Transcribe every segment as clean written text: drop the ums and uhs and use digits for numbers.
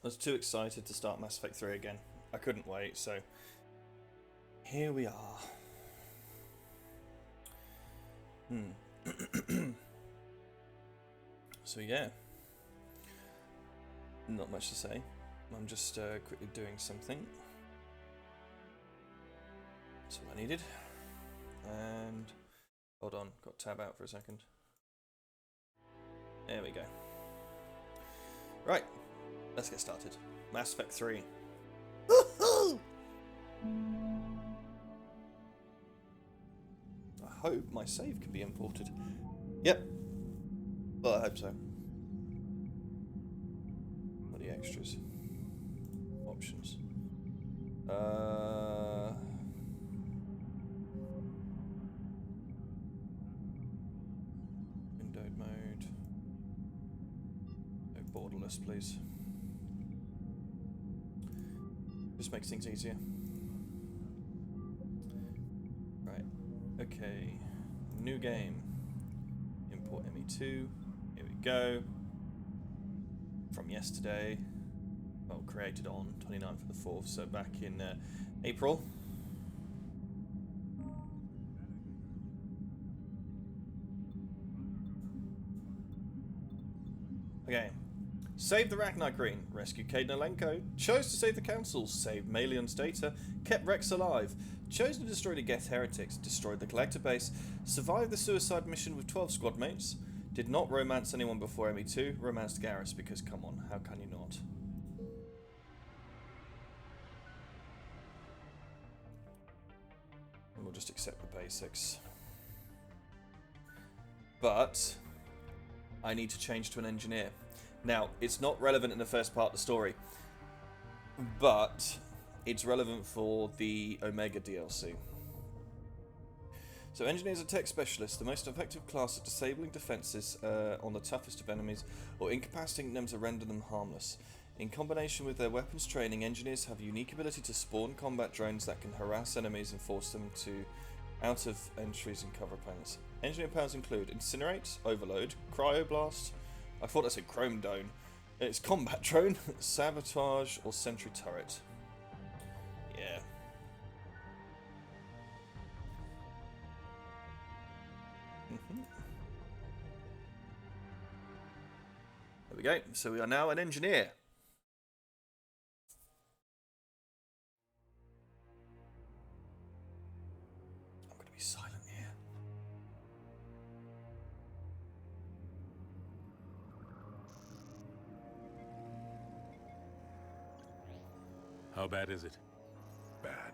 was too excited to start Mass Effect 3 again. I couldn't wait, so here we are. So yeah, not much to say. I'm just quickly doing something. That's all I needed. And hold on, got tab out for a second. There we go. Right, let's get started. Mass Effect 3. Woohoo! I hope my save can be imported. Yep. Well, I hope so. What are the extras? Options. Windowed mode. No borderless, please. Just makes things easier. Right. Okay. New game. Import ME2. Here we go. From yesterday. Well, created on 29th of the 4th, so back in April. Okay. Saved the Ragnar Green, rescued Cade Nolenko, chose to save the Council, saved Malion's data, kept Rex alive, chose to destroy the Geth heretics, destroyed the Collector base, survived the suicide mission with 12 squad mates, did not romance anyone before ME2, romanced Garrus because come on, how can you not? And we'll just accept the basics. But I need to change to an engineer. Now, it's not relevant in the first part of the story, but it's relevant for the Omega DLC. So, engineers are tech specialists, the most effective class at disabling defenses on the toughest of enemies, or incapacitating them to render them harmless. In combination with their weapons training, engineers have a unique ability to spawn combat drones that can harass enemies and force them to out of entries and cover opponents. Engineer powers include Incinerate, Overload, Cryoblast, I thought I said Chrome Dome. It's Combat Drone, Sabotage, or Sentry Turret. Yeah. There we go. So we are now an engineer. I'm going to be silent here. How bad is it? Bad.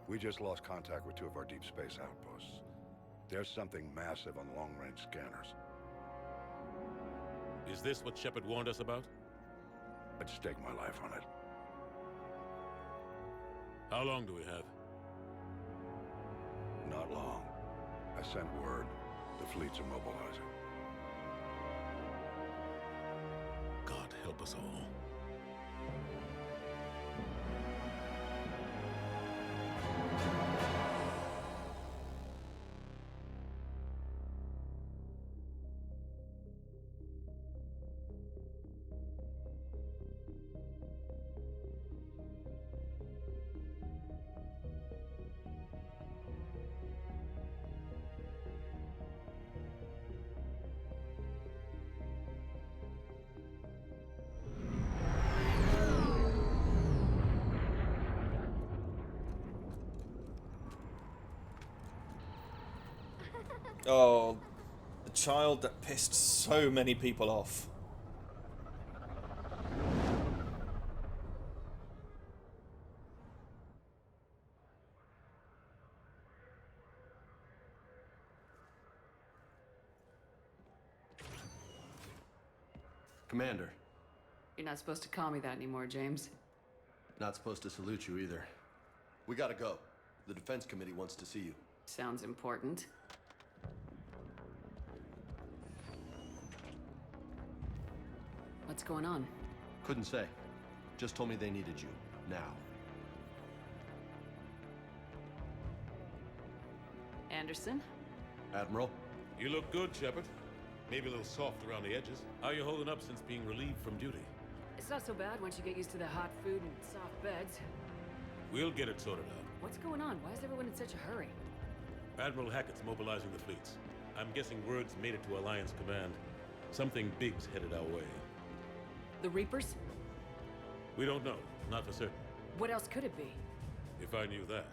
We just lost contact with two of our deep space outposts. There's something massive on long-range scanners. Is this what Shepard warned us about? I'd stake my life on it. How long do we have? Not long. I sent word. The fleets are mobilizing. God help us all. Oh, the child that pissed so many people off. Commander, You're not supposed to call me that anymore, James. not supposed to salute you either. We gotta go. The Defense Committee wants to see you. Sounds important. What's going on? Couldn't say. Just told me they needed you. Now. Anderson? Admiral? You look good, Shepard. Maybe a little soft around the edges. How you holding up since being relieved from duty? It's not so bad once you get used to the hot food and soft beds. We'll get it sorted out. What's going on? Why is everyone in such a hurry? Admiral Hackett's mobilizing the fleets. I'm guessing word's made it to Alliance Command. Something big's headed our way. The Reapers? We don't know. Not for certain. What else could it be? If I knew that.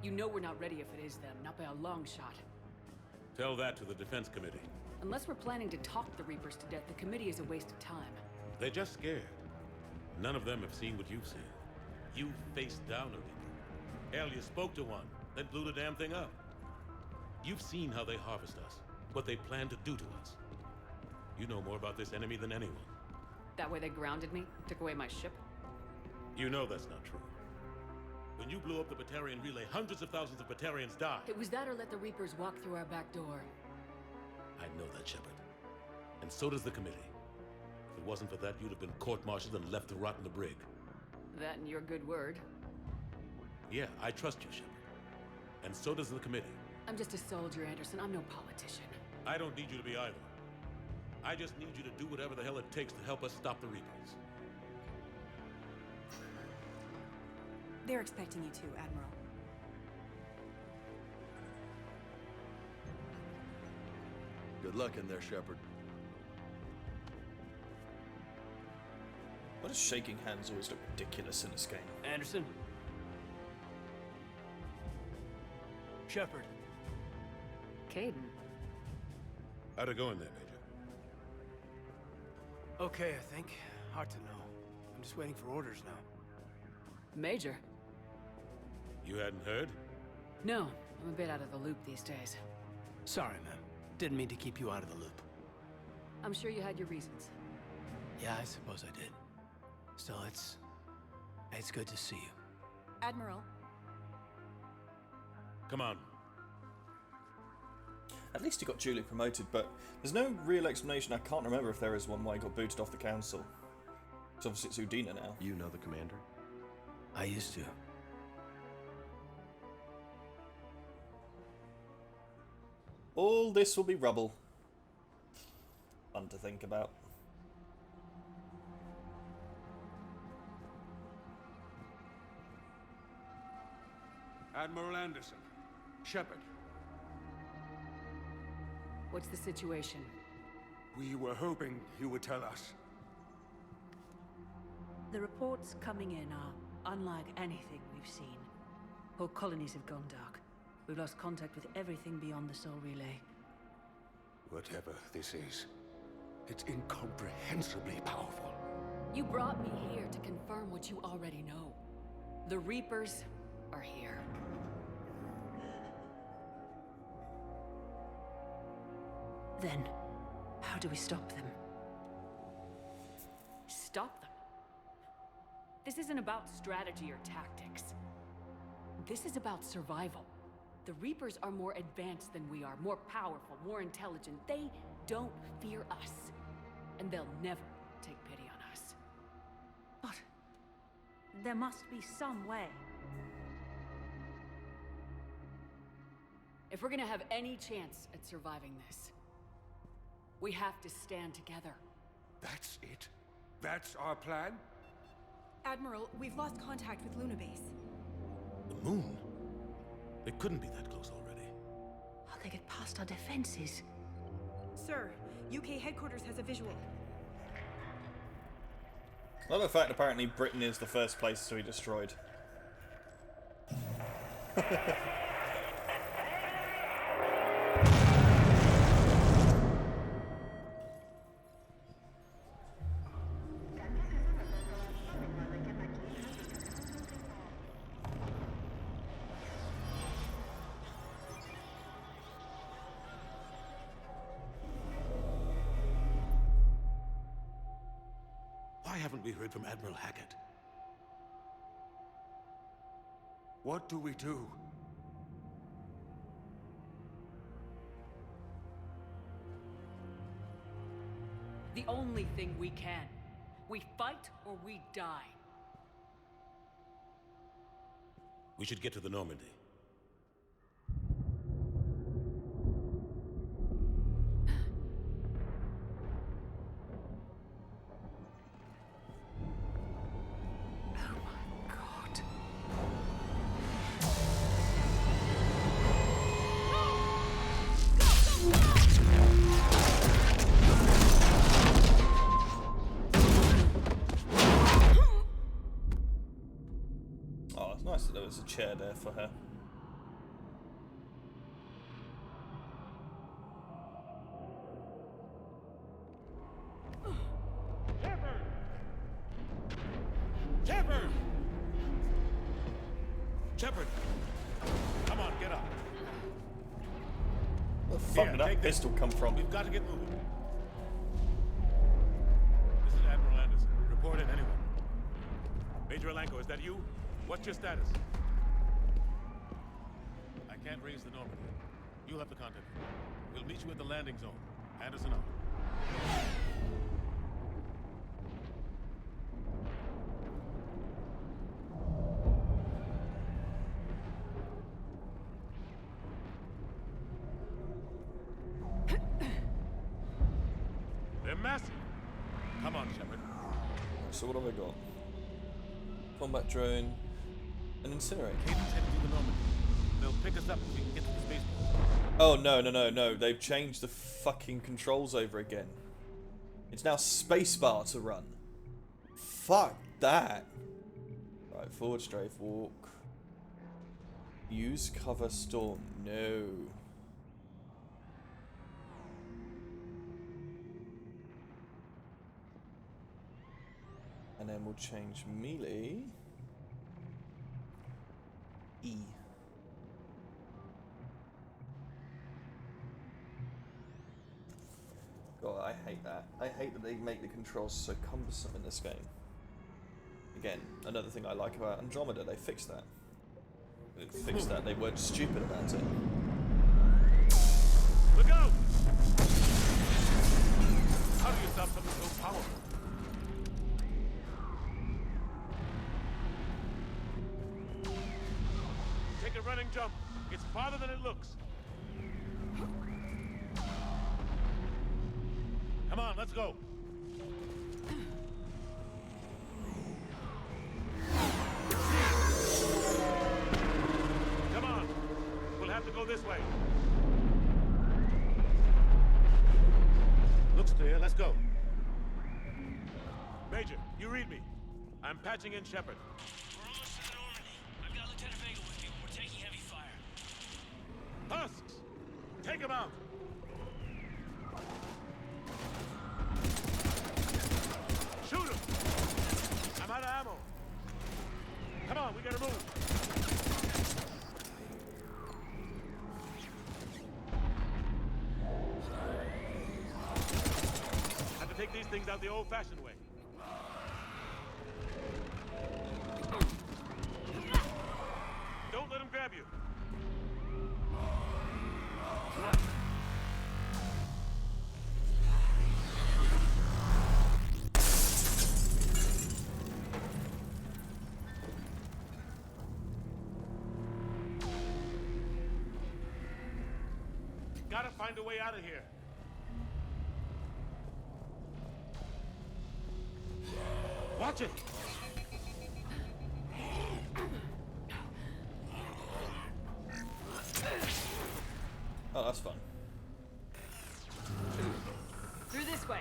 You know we're not ready if it is them, not by a long shot. Tell that to the Defense Committee. Unless we're planning to talk the Reapers to death, the committee is a waste of time. They're just scared. None of them have seen what you've seen. You faced down a Reaper. Hell, you spoke to one, then blew the damn thing up. You've seen how they harvest us, what they plan to do to us. You know more about this enemy than anyone. That way they grounded me, took away my ship. You know that's not true. When you blew up the Batarian relay, hundreds of thousands of Batarians died. It was that or let the Reapers walk through our back door. I know that, Shepard. And so does the committee. If it wasn't for that, you'd have been court-martialed and left to rot in the brig. That and your good word. Yeah, I trust you, Shepard. And so does the committee. I'm just a soldier, Anderson. I'm no politician. I don't need you to be either. I just need you to do whatever the hell it takes to help us stop the Reapers. They're expecting you to, Admiral. Good luck in there, Shepard. Why does shaking hands always look ridiculous in this game? Anderson? Shepard. Caden. How'd it go in there, Major? Okay, I think. Hard to know. I'm just waiting for orders now. Major. You hadn't heard? No, I'm a bit out of the loop these days. Sorry, ma'am. Didn't mean to keep you out of the loop. I'm sure you had your reasons. Yeah, I suppose I did. Still, it's good to see you. Admiral, Come on. At least he got duly promoted, but there's no real explanation. I can't remember if there is one why he got booted off the council. Because obviously it's Udina now. You know the commander? I used to. All this will be rubble. Fun to think about. Admiral Anderson. Shepard. What's the situation? We were hoping you would tell us. the reports coming in are unlike anything we've seen. Whole colonies have gone dark. We've lost contact with everything beyond the Soul Relay. Whatever this is, it's incomprehensibly powerful. You brought me here to confirm what you already know. The Reapers are here. Then, how do we stop them? Stop them. This isn't about strategy or tactics. This is about survival. The Reapers are more advanced than we are, more powerful, more intelligent. They don't fear us. And they'll never take pity on us. But there must be some way. If we're gonna have any chance at surviving this, we have to stand together. That's it? That's our plan? Admiral, we've lost contact with Luna Base. The moon? It couldn't be that close already. How'd they get past our defenses? Sir, UK headquarters has a visual. Another fact, apparently Britain is the first place to be destroyed. Why haven't we heard from Admiral Hackett? What do we do? The only thing we can. We fight or we die. We should get to the Normandy. chair there for her. Shepard! Shepard! Shepard! Come on, get up. Where the fuck Here, did that take this. pistol come from? We've got to get moving. This is Admiral Anderson. Report in, anyone. Major Alanko, is that you? What's your status? I can't raise the Normandy. You'll have to contact me. We'll meet you at the landing zone. Anderson out. They're massive. Come on, Shepard. So what have I got? Combat drone, an incinerator. Cadence heading to the Normandy. They'll pick us up if we can get to the spaceport. Oh no! They've changed the fucking controls over again. It's now spacebar to run. Fuck that. Right, forward strafe, walk. Use cover storm. No. And then we'll change melee. E. God, I hate that. I hate that they make the controls so cumbersome in this game. Again, another thing I like about Andromeda, they fixed that. They fixed that, they weren't stupid about it. Look out! How do you stop something so powerful? Take a running jump. It's farther than it looks. Come on, let's go. Come on. We'll have to go this way. Looks clear. Let's go. Major, you read me. I'm patching in Shepard. We're almost to the Normandy. I've got Lieutenant Vega with me. We're taking heavy fire. Husks! Take him out! Shoot him! I'm out of ammo. Come on, we gotta move. Have to take these things out the old-fashioned way. Don't let him grab you. Gotta find a way out of here. Watch it! Oh, that's fun. Through this way.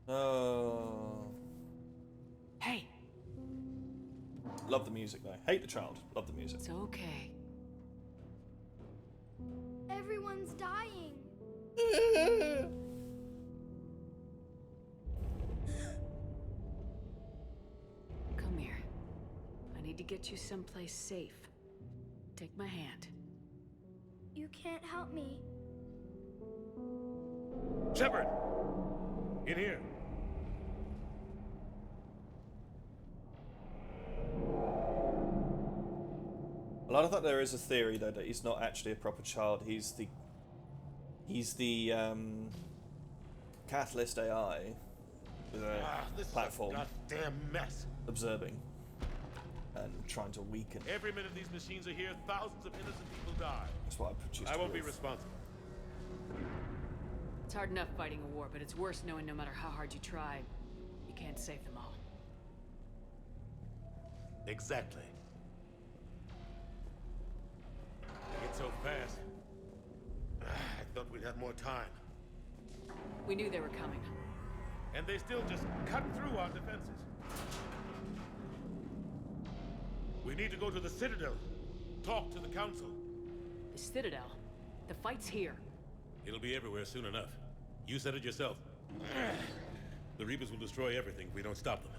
Oh. Hey, Love the music though. Hate the child. Love the music. it's okay. Everyone's dying. Come here. I need to get you someplace safe. Take my hand. You can't help me. Shepard! In here. Well, I thought there is a theory though that he's not actually a proper child. He's the Catalyst AI with a This platform is a goddamn mess. observing and trying to weaken. Every minute these machines are here, thousands of innocent people die. That's why I produced. I won't be Wolf. responsible. It's hard enough fighting a war, but it's worse knowing no matter how hard you try, you can't save them all. Exactly. It's so fast. I thought we'd have more time. We knew they were coming. And they still just cut through our defenses. We need to go to the Citadel. Talk to the Council. The Citadel? The fight's here. It'll be everywhere soon enough. You said it yourself. The Reapers will destroy everything if we don't stop them.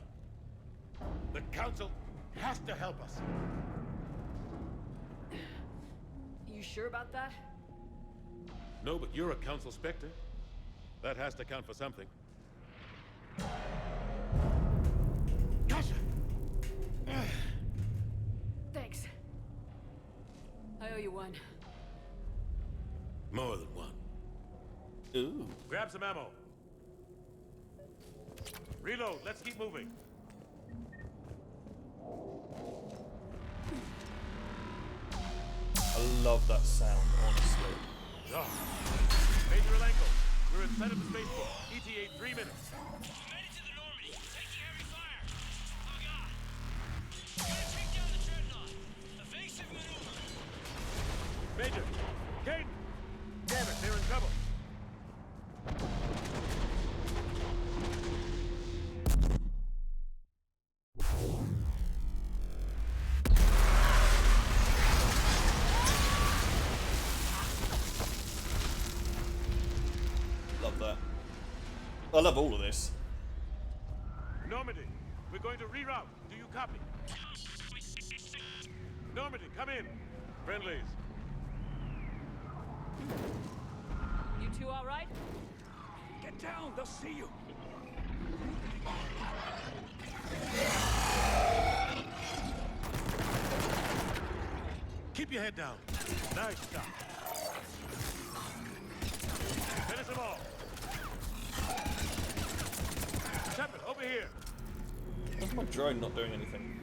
The Council has to help us. You sure about that? No, but you're a Council Spectre. That has to count for something. Gotcha! Thanks. I owe you one. More than one. Ooh. Grab some ammo. Reload, let's keep moving. I love that sound, honestly. Oh. Major Alenko, we're inside of the spaceport. ETA 3 minutes. Made it to the Normandy. Taking heavy fire. Oh god. Gotta take down the dreadnought. Evasive maneuver. Major, Kate! Damn it, they're in trouble. Love that. I love all of this. Normandy, we're going to reroute. Do you copy? Normandy, come in. Friendlies. You two all right? Get down, they'll see you. Keep your head down. Nice shot. Finish them all. Shepard, over here. Why's my drone not doing anything?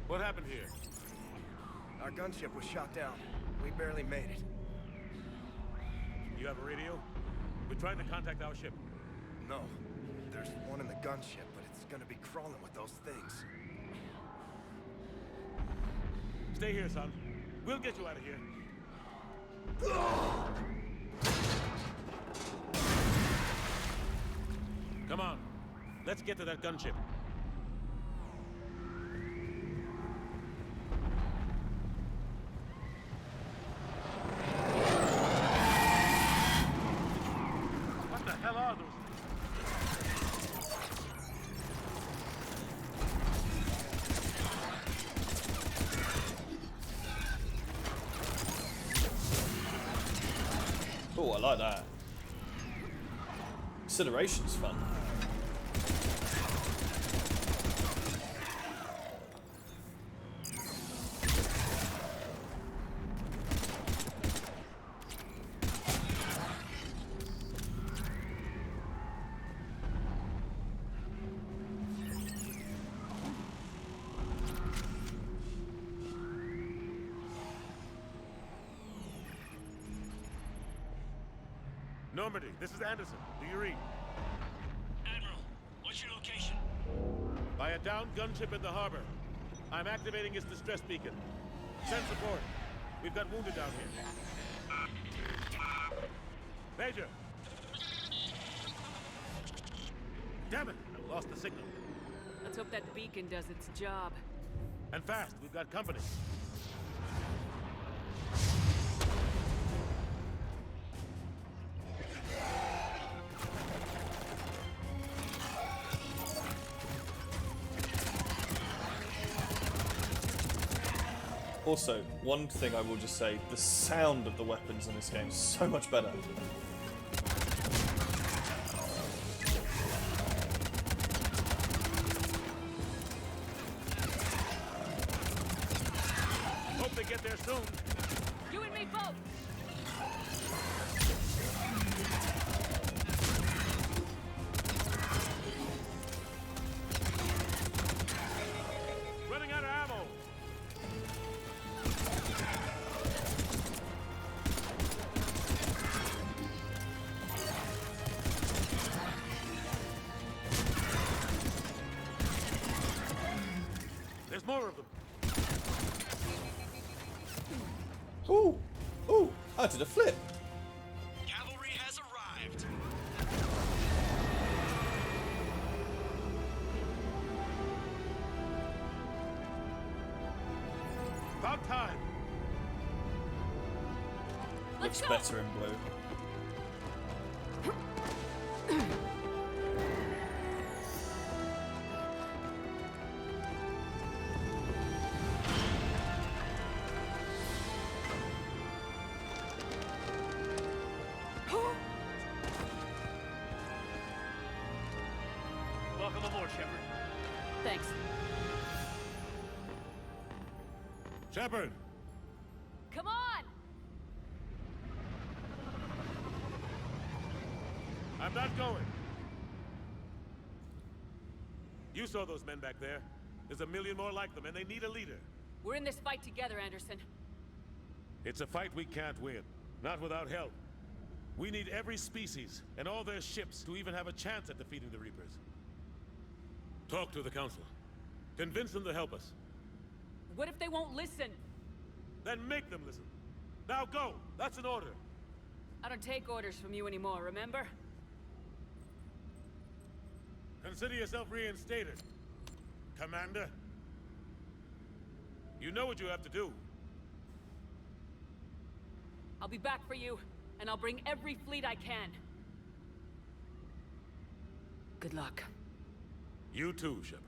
What happened here? Our gunship was shot down. We barely made it. You have a radio? We're trying to contact our ship. No. There's one in the gunship, but it's gonna be crawling with those things. Stay here, son. We'll get you out of here. Come on. Let's get to that gunship. What the hell are those Oh, I like that. Incineration's fun. Normandy, this is Anderson. Do you read? Admiral, what's your location? By a downed gunship in the harbor. I'm activating its distress beacon. Send support. We've got wounded down here. Major! Damn it! I lost the signal. Let's hope that beacon does its job. And fast, we've got company. Also, one thing I will just say, the sound of the weapons in this game is so much better. Hope they get there soon. You and me both! Running out of ammo. There's more of them. Ooh! Ooh! I did a flip! about time. Let's Looks go. better in blue. Welcome aboard, Shepard. Thanks. Shepard! Come on! I'm not going. You saw those men back there. There's a million more like them, and they need a leader. We're in this fight together, Anderson. It's a fight we can't win. Not without help. We need every species and all their ships to even have a chance at defeating the Reapers. Talk to the Council. Convince them to help us. What if they won't listen? Then make them listen. Now go! That's an order. I don't take orders from you anymore, remember? Consider yourself reinstated, Commander. You know what you have to do. I'll be back for you, and I'll bring every fleet I can. Good luck. You too, Shepard.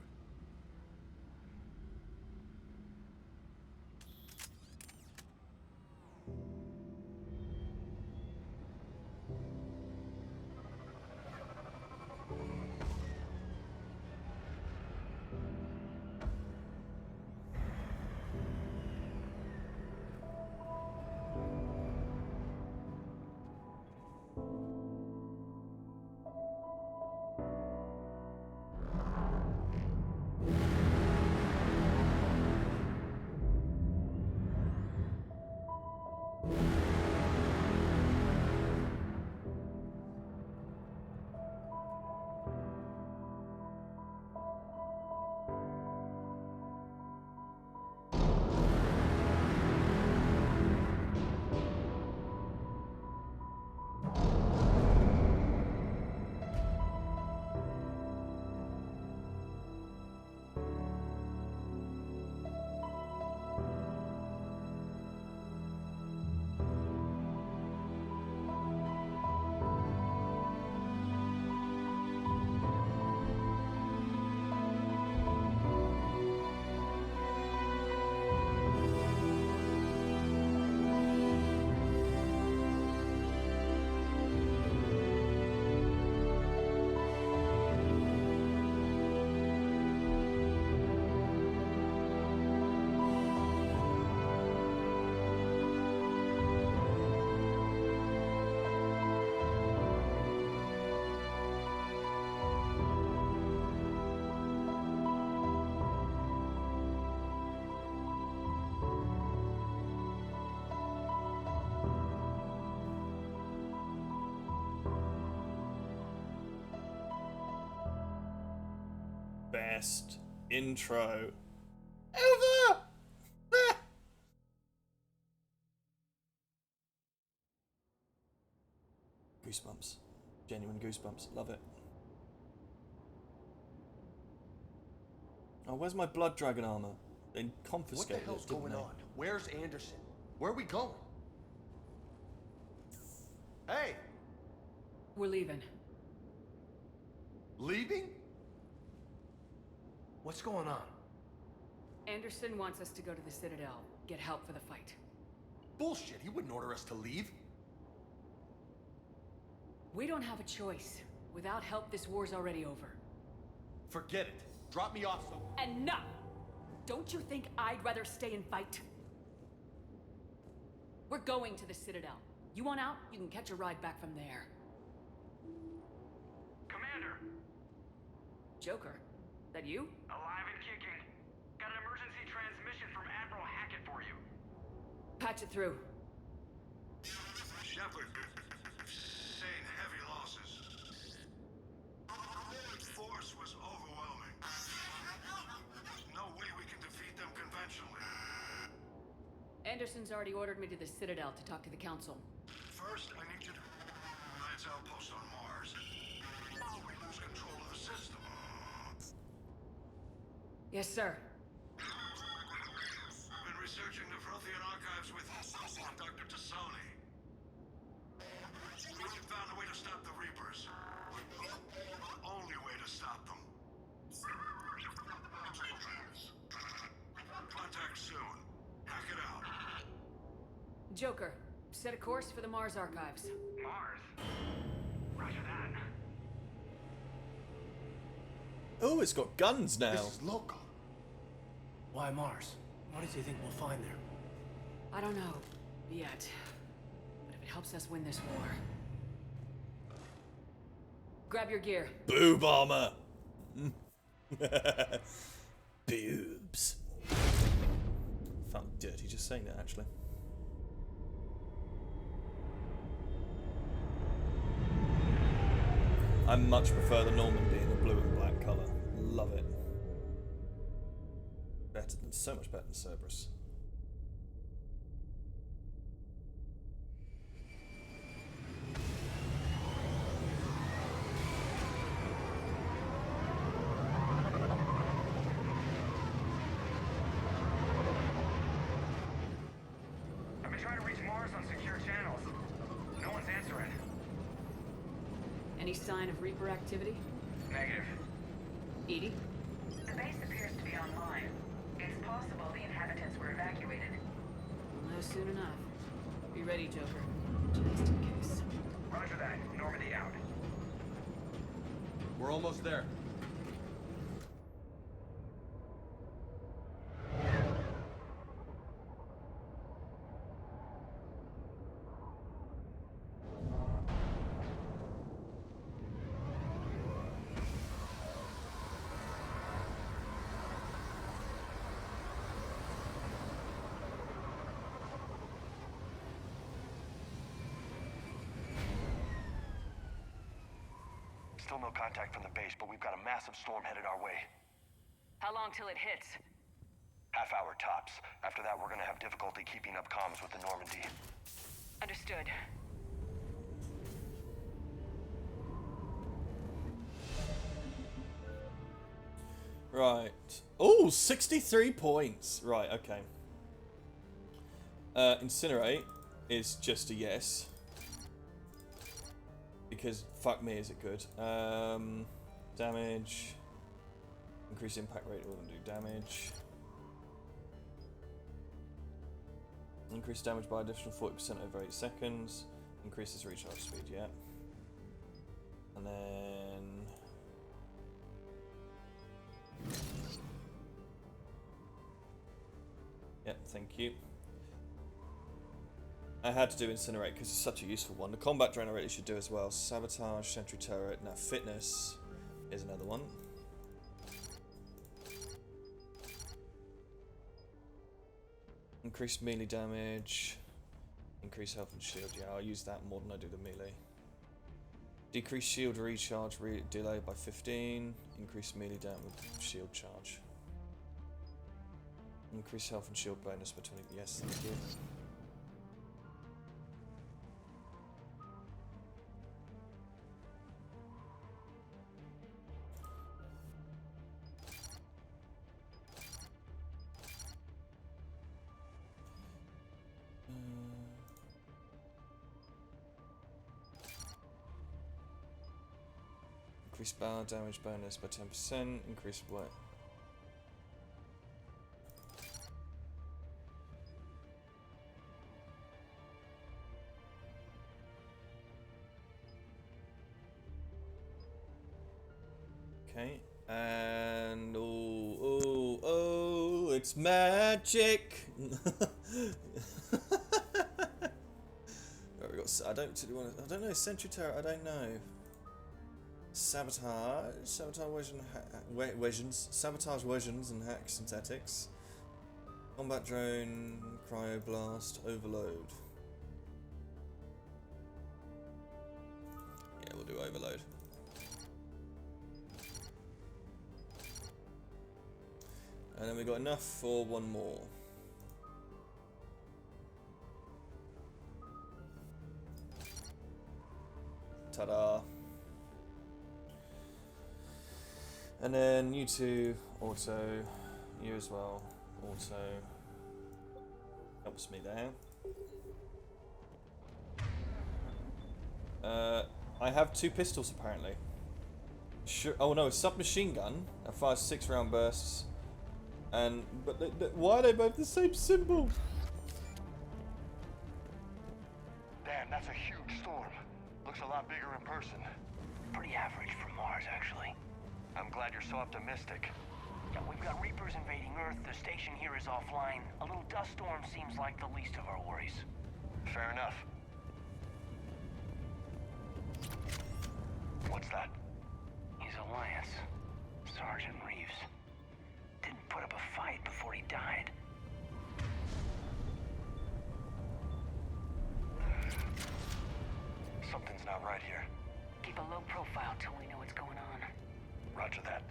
Best intro ever! Goosebumps. Genuine goosebumps. Love it. Oh, where's my blood dragon armor? They What the confiscated hell's it, didn't going they? on? Where's Anderson? Where are we going? Hey! We're leaving. Leaving? What's going on? Anderson wants us to go to the Citadel, get help for the fight. Bullshit, he wouldn't order us to leave. We don't have a choice. Without help, this war's already over. Forget it. Drop me off somewhere. Enough! Don't you think I'd rather stay and fight? We're going to the Citadel. You want out? You can catch a ride back from there. Commander! Joker, that you? Alive and kicking. Got an emergency transmission from Admiral Hackett for you. Patch it through. Shepard, sustained heavy losses. The force was overwhelming. There's no way we can defeat them conventionally. Anderson's already ordered me to the Citadel to talk to the Council. First, I need you to Alliance outpost on Mars. We lose control of the system. Yes, sir. Been researching the to stop the Reapers. Only way to stop them. Contact soon. Hack it out. Joker, set a course for the Mars archives. Mars? Roger that. Oh, it's got guns now. This is local. Why Mars? What did you think we'll find there? I don't know. Yet. But if it helps us win this war... Grab your gear. Boob armor. Boobs. Felt dirty just saying that, actually. I much prefer the Normandy in the blue and black colour. Love it. Better than, so much better than Cerberus. I've been trying to reach Mars on secure channels. No one's answering. Any sign of Reaper activity? Negative. Edie? The base appears to be online. It's possible the inhabitants were evacuated. We'll know soon enough. Be ready, Joker. Just in case. Roger that. Normandy out. We're almost there. Still no contact from the base, but we've got a massive storm headed our way. How long till it hits? Half hour tops. After that, we're gonna have difficulty keeping up comms with the Normandy. Understood. Right. Oh, 63 points. Right, okay. Incinerate is just a yes. Because fuck me, is it good? Damage. Increase impact rate will do damage. Increase damage by additional 40% over 8 seconds. Increases recharge speed, yeah. And then... Yep, thank you. I had to do Incinerate because it's such a useful one. The Combat Drone I really should do as well. Sabotage, Sentry Turret. Now Fitness is another one. Increased melee damage. Increase health and shield. Yeah, I'll use that more than I do the melee. Decrease shield recharge delay by 15. Increase melee damage with shield charge. Increase health and shield bonus by 20. Yes, thank you. Increase bar damage bonus by 10%. Increase what? Okay, and oh, it's magic. Right, we got. I don't know. Sentry Turret. I don't know. Sabotage weapons and hack synthetics. Combat drone, cryoblast, overload. Yeah, we'll do overload. And then we got enough for one more. Ta-da! And then you two, auto, you as well, auto, helps me there. I have 2 pistols apparently. Sure. Oh no, a submachine gun that fires 6-round bursts. And why are they both the same symbol? Damn, that's a huge storm. Looks a lot bigger in person. Pretty average for Mars, actually. I'm glad you're so optimistic. Yeah, we've got Reapers invading Earth, the station here is offline. A little dust storm seems like the least of our worries. Fair enough. What's that? His alliance, Sergeant Reeves, didn't put up a fight before he died. Something's not right here. Keep a low profile till we know what's going on. Roger that.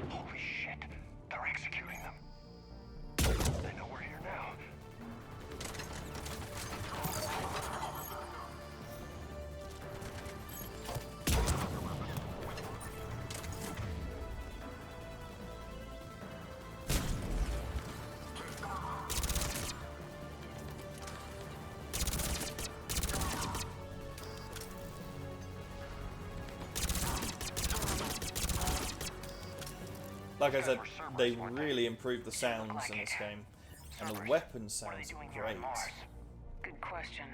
Holy shit. They're executing them. They know we're here now. Like I said, they really improved the sounds in this game. And the weapon sounds great. Good question.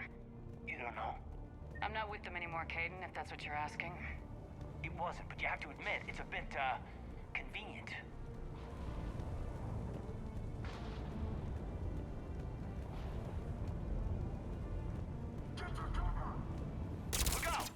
You don't know? I'm not with them anymore, Caden, if that's what you're asking. It wasn't, but you have to admit, it's a bit, convenient. Look out!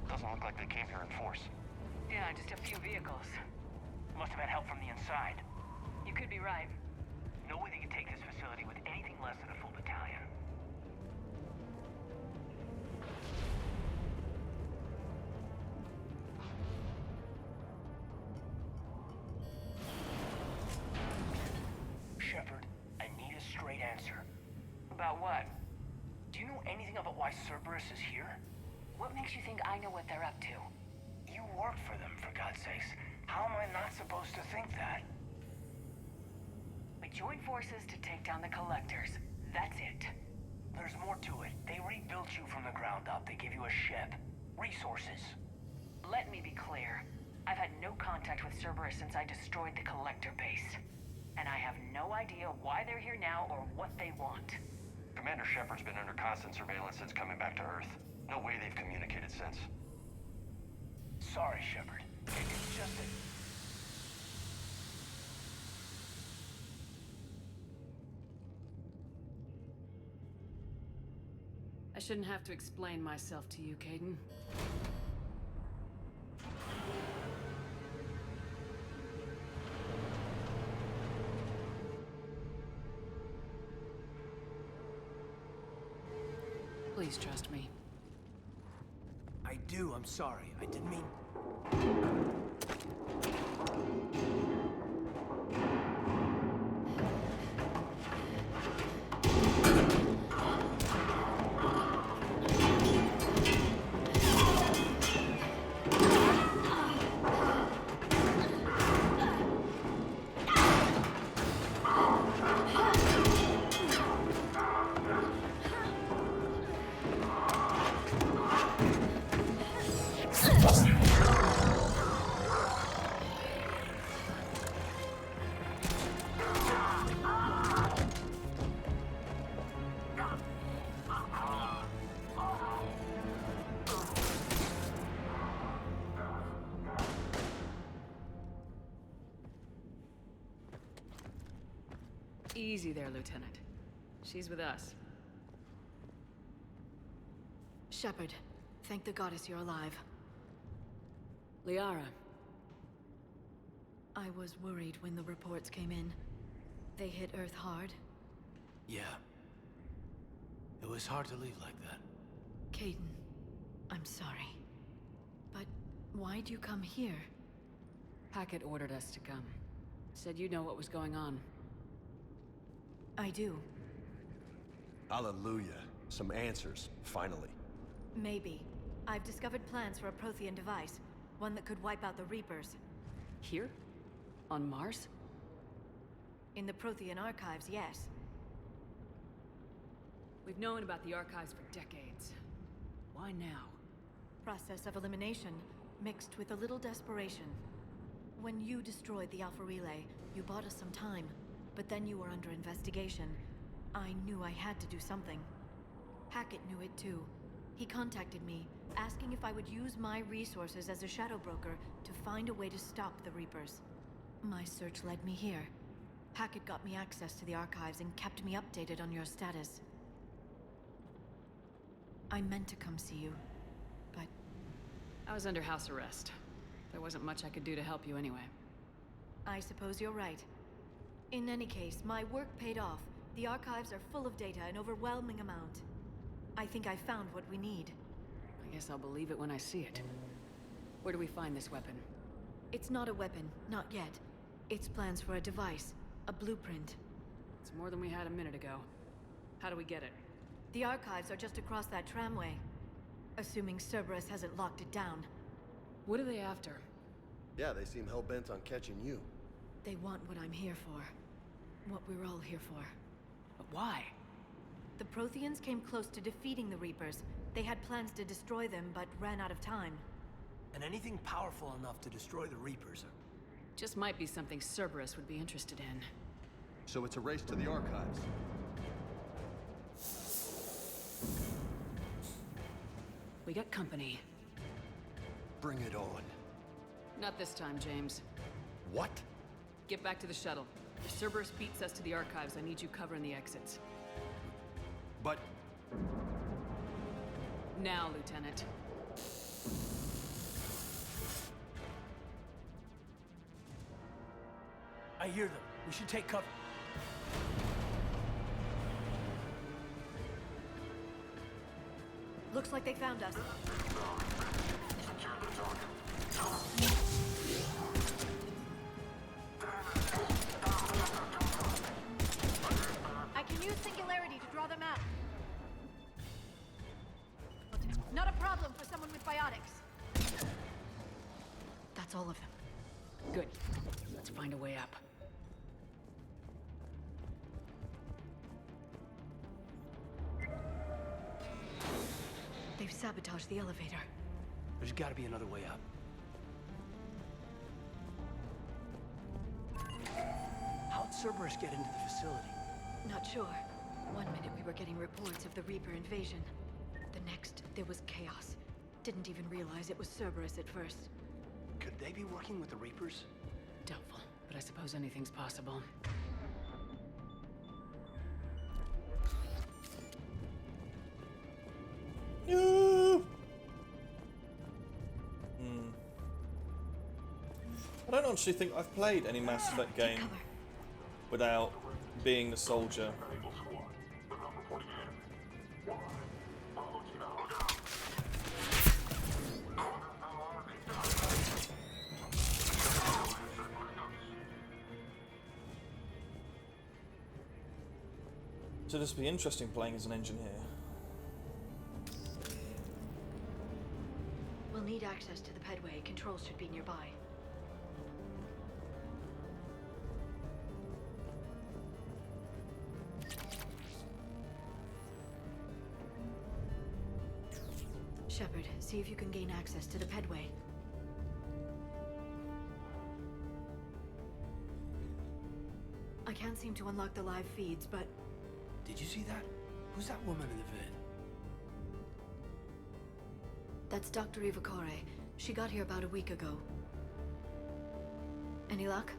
Doesn't look like they came here in force. Yeah, just a few vehicles. Must have had help from the inside. You could be right. No way they could take this facility with anything less than a full battalion. Shepard, I need a straight answer. About what? Do you know anything about why Cerberus is here? What makes you think I know what they're up to? You work for them, for God's sakes. How am I not supposed to think that? We joined forces to take down the Collectors. That's it. There's more to it. They rebuilt you from the ground up. They give you a ship. Resources. Let me be clear. I've had no contact with Cerberus since I destroyed the Collector base. And I have no idea why they're here now or what they want. Commander Shepard's been under constant surveillance since coming back to Earth. No way they've communicated since. Sorry, Shepard. It's just that... I shouldn't have to explain myself to you, Caden. Please trust me. I do, I'm sorry. I didn't mean... Easy there, Lieutenant. She's with us. Shepard, thank the goddess you're alive. Liara. I was worried when the reports came in. They hit Earth hard. Yeah. It was hard to leave like that. Caden, I'm sorry. But why'd you come here? Hackett ordered us to come. Said you know what was going on. I do. Hallelujah. Some answers, finally. Maybe. I've discovered plans for a Prothean device. One that could wipe out the Reapers. Here? On Mars? In the Prothean archives, yes. We've known about the archives for decades. Why now? Process of elimination, mixed with a little desperation. When you destroyed the Alpha Relay, you bought us some time. But then you were under investigation. I knew I had to do something. Hackett knew it too. He contacted me, asking if I would use my resources as a shadow broker to find a way to stop the Reapers. My search led me here. Hackett got me access to the archives and kept me updated on your status. I meant to come see you, but... I was under house arrest. There wasn't much I could do to help you anyway. I suppose you're right. In any case, my work paid off. The archives are full of data, an overwhelming amount. I think I found what we need. I guess I'll believe it when I see it. Where do we find this weapon? It's not a weapon, not yet. It's plans for a device, a blueprint. It's more than we had a minute ago. How do we get it? The archives are just across that tramway. Assuming Cerberus hasn't locked it down. What are they after? Yeah, they seem hell-bent on catching you. They want what I'm here for. What we're all here for. But why? The Protheans came close to defeating the Reapers. They had plans to destroy them, but ran out of time. And anything powerful enough to destroy the Reapers. Just might be something Cerberus would be interested in. So it's a race to the archives. We got company. Bring it on. Not this time, James. What? Get back to the shuttle. If Cerberus beats us to the archives, I need you covering the exits. But... Now, Lieutenant. I hear them. We should take cover. Looks like they found us. I can use Singularity to draw them out. Not a problem for someone with biotics. That's all of them. Good. Let's find a way up. They've sabotaged the elevator. There's gotta be another way up. How'd Cerberus get into the facility? Not sure. One minute we were getting reports of the Reaper invasion. The next, there was chaos. Didn't even realize it was Cerberus at first. Could they be working with the Reapers? Doubtful, but I suppose anything's possible. I don't honestly think I've played any Mass Effect game without being the soldier. So this would be interesting playing as an engineer. We'll need access to the pedway. Controls should be nearby. Shepard, see if you can gain access to the pedway. I can't seem to unlock the live feeds, but... Did you see that? Who's that woman in the vid? That's Dr. Ivakore. She got here about a week ago. Any luck?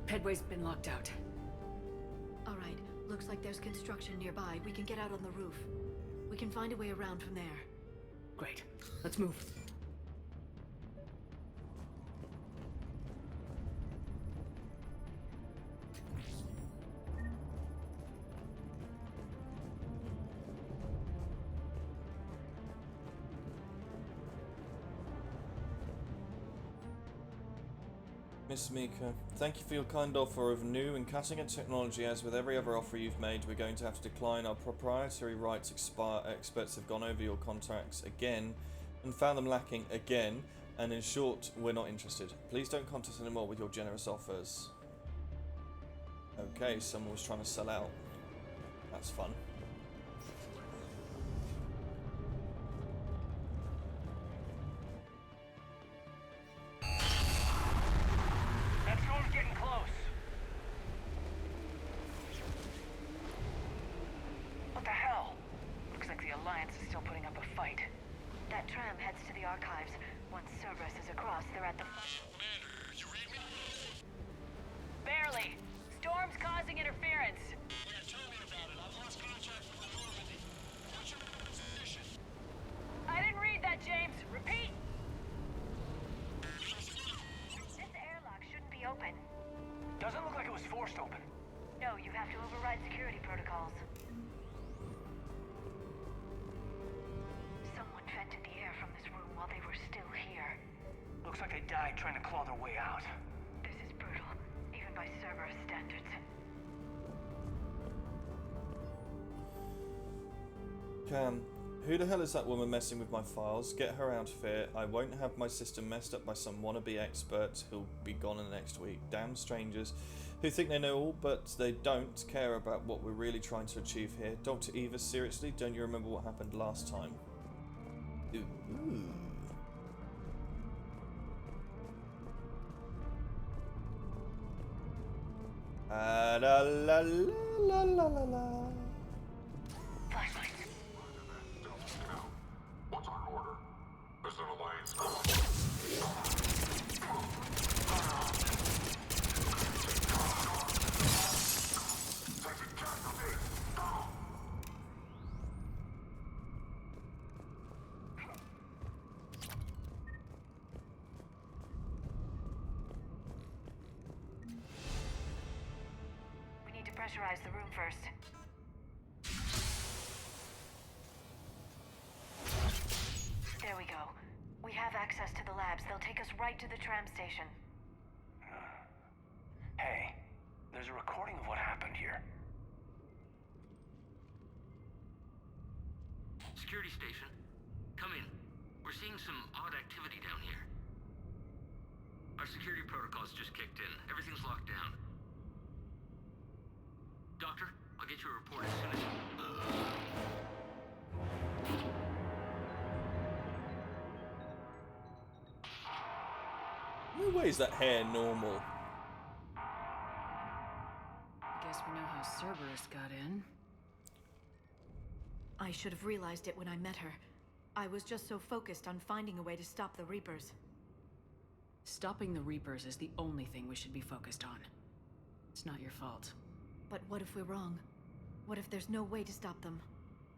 Pedway's been locked out. All right. Looks like there's construction nearby. We can get out on the roof. We can find a way around from there. Great. Let's move. Miss Mika, thank you for your kind offer of new and cutting-edge technology. As with every other offer you've made, we're going to have to decline. Our proprietary rights experts have gone over your contracts again and found them lacking again, and in short, we're not interested. Please don't contact us anymore with your generous offers. Okay, someone was trying to sell out. That's fun. That storm's getting close. What the hell? Looks like the Alliance is still putting up a fight. That tram heads to the archives. Once Cerberus is across, they're at the... Commander, you read me? Barely. Storm's causing interference. Yeah, tell me about it. I've lost contact with the Normandy. What's your position? I didn't read that, James. Repeat. This airlock shouldn't be open. Doesn't look like it was forced open. No, you have to override security protocols. Someone vented the air from this room while they were still here. Looks like they died trying to claw their way out. This is brutal, even by Cerberus standards. Cam, who the hell is that woman messing with my files? Get her out of here. I won't have my system messed up by some wannabe expert who'll be gone in the next week. Damn strangers who think they know all, but they don't care about what we're really trying to achieve here. Dr. Eva, seriously, don't you remember what happened last time? Ooh. La la la la la la la. Flashlights. What's our order? There's an Alliance We need to pressurize the room first. There we go. We have access to the labs. They'll take us right to the tram station. Hey, there's a recording of what happened here. Security station. Come in. We're seeing some odd activity down here. Our security protocols just kicked in. Everything's locked down. Doctor, I'll get you a report as soon as... No way is that hair normal. Guess we know how Cerberus got in. I should have realized it when I met her. I was just so focused on finding a way to stop the Reapers. Stopping the Reapers is the only thing we should be focused on. It's not your fault. But what if we're wrong? What if there's no way to stop them?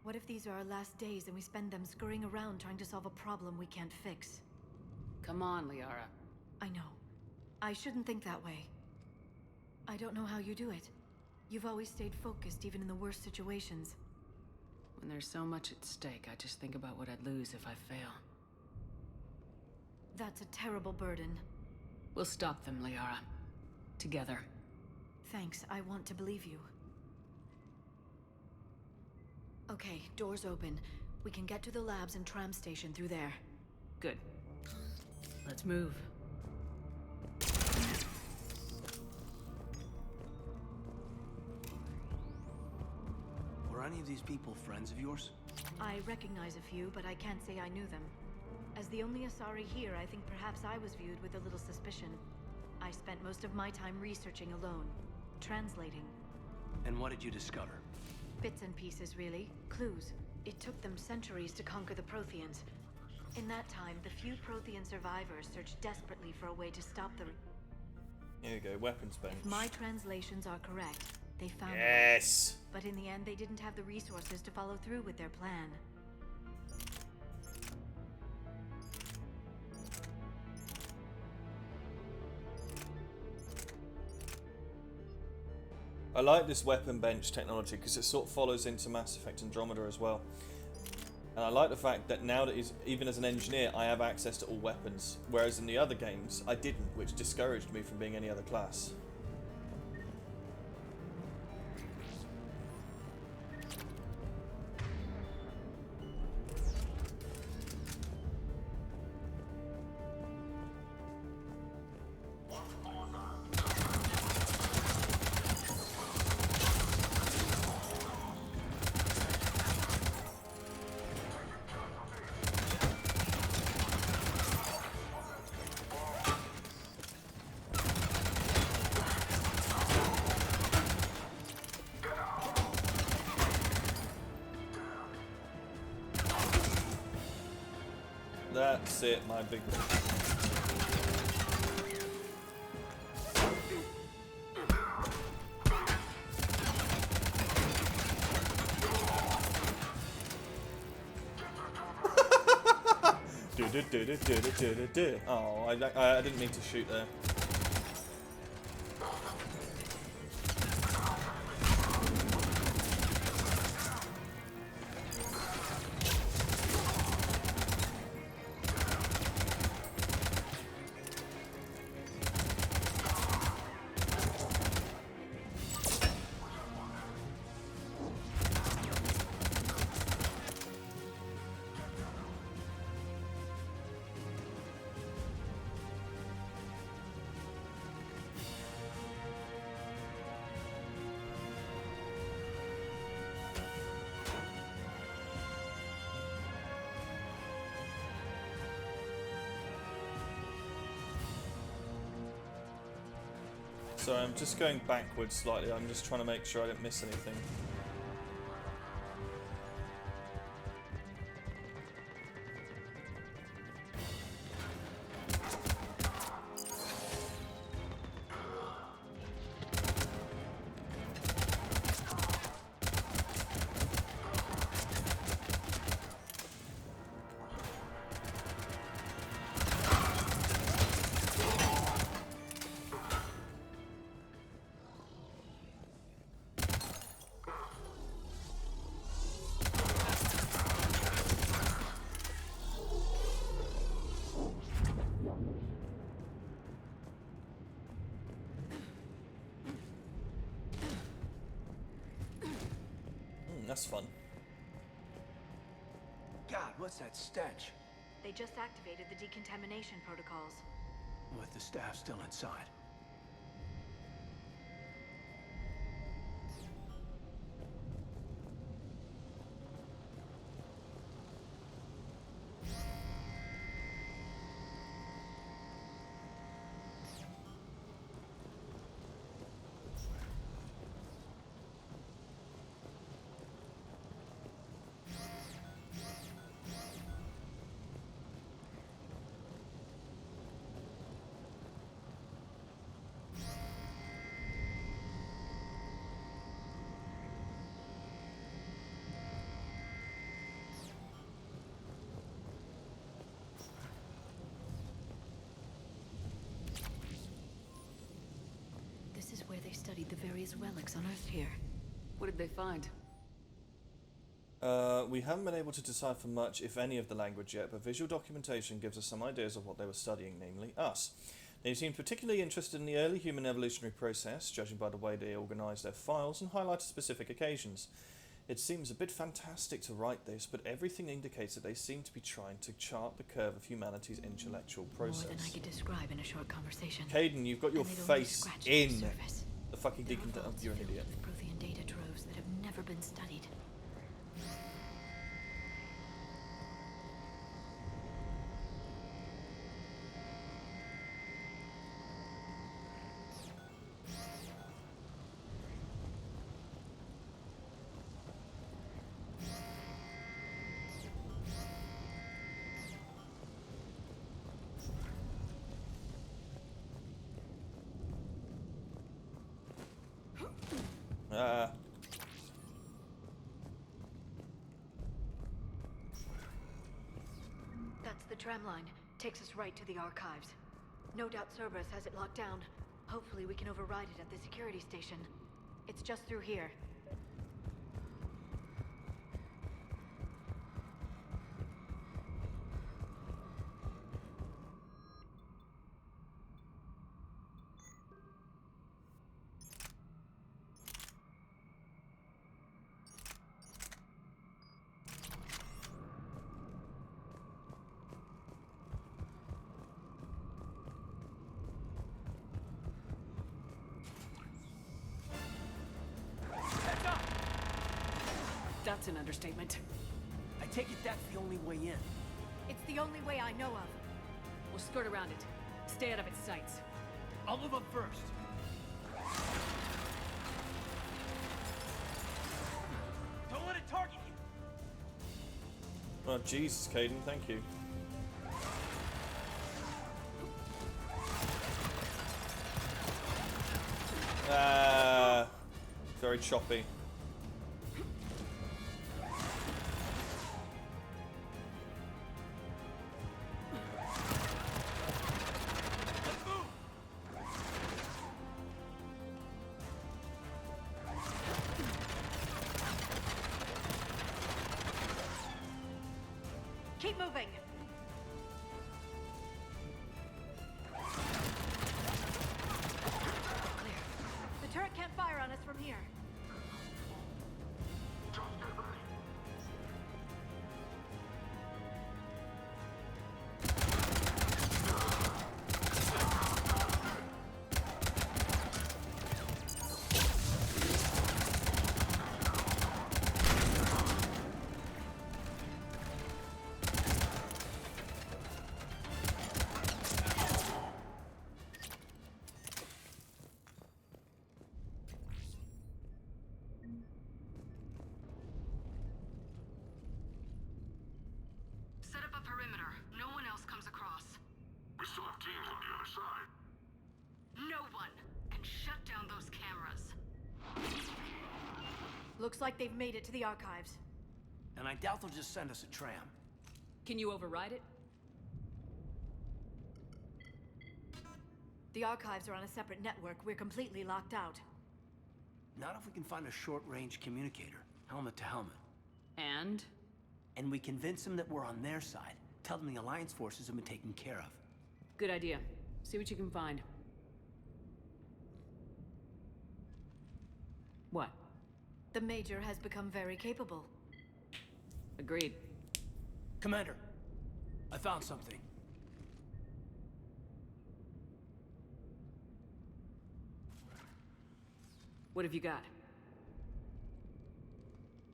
What if these are our last days and we spend them scurrying around trying to solve a problem we can't fix? Come on, Liara. I know. I shouldn't think that way. I don't know how you do it. You've always stayed focused even in the worst situations. When there's so much at stake, I just think about what I'd lose if I fail. That's a terrible burden. We'll stop them, Liara. Together. Thanks, I want to believe you. Okay, doors open. We can get to the labs and tram station through there. Good. Let's move. Were any of these people friends of yours? I recognize a few, but I can't say I knew them. As the only Asari here, I think perhaps I was viewed with a little suspicion. I spent most of my time researching alone. Translating. And what did you discover? Bits and pieces, really. Clues. It took them centuries to conquer the Protheans. In that time, the few Prothean survivors searched desperately for a way to stop the... Here you go, weapons bench. If my translations are correct, they found Yes! a way. But in the end, they didn't have the resources to follow through with their plan. I like this weapon bench technology because it sort of follows into Mass Effect Andromeda as well. And I like the fact that now that even as an engineer, I have access to all weapons, whereas in the other games, I didn't, which discouraged me from being any other class. That's it, my big one. Oh, I didn't mean to shoot there. So I'm just going backwards slightly. I'm just trying to make sure I don't miss anything. That's fun. God, what's that stench? They just activated the decontamination protocols. With the staff still inside. This is where they studied the various relics unearthed here. What did they find? We haven't been able to decipher much, if any, of the language yet, but visual documentation gives us some ideas of what they were studying, namely us. They seemed particularly interested in the early human evolutionary process, judging by the way they organised their files and highlighted specific occasions. It seems a bit fantastic to write this, but everything indicates that they seem to be trying to chart the curve of humanity's intellectual process. More than I could describe in a short conversation. Caden, you've got your face in the fucking There are decontamination. vaults You're an filled idiot. with Prothean data troves that have never been studied. That's the tram line. Takes us right to the archives. No doubt Cerberus has it locked down. Hopefully we can override it at the security station. It's just through here. an understatement. I take it that's the only way in. It's the only way I know of. We'll skirt around it. Stay out of its sights. I'll move up first. Don't let it target you. Oh, Jesus, Caden, thank you. Very choppy. Keep moving. Clear. The turret can't fire on us from here. Set up a perimeter. No one else comes across. We still have teams on the other side. No one! And shut down those cameras. Looks like they've made it to the archives. And I doubt they'll just send us a tram. Can you override it? The archives are on a separate network. We're completely locked out. Not if we can find a short-range communicator, helmet to helmet. And? And we convince them that we're on their side. Tell them the Alliance forces have been taken care of. Good idea. See what you can find. What? The Major has become very capable. Agreed. Commander, I found something. What have you got?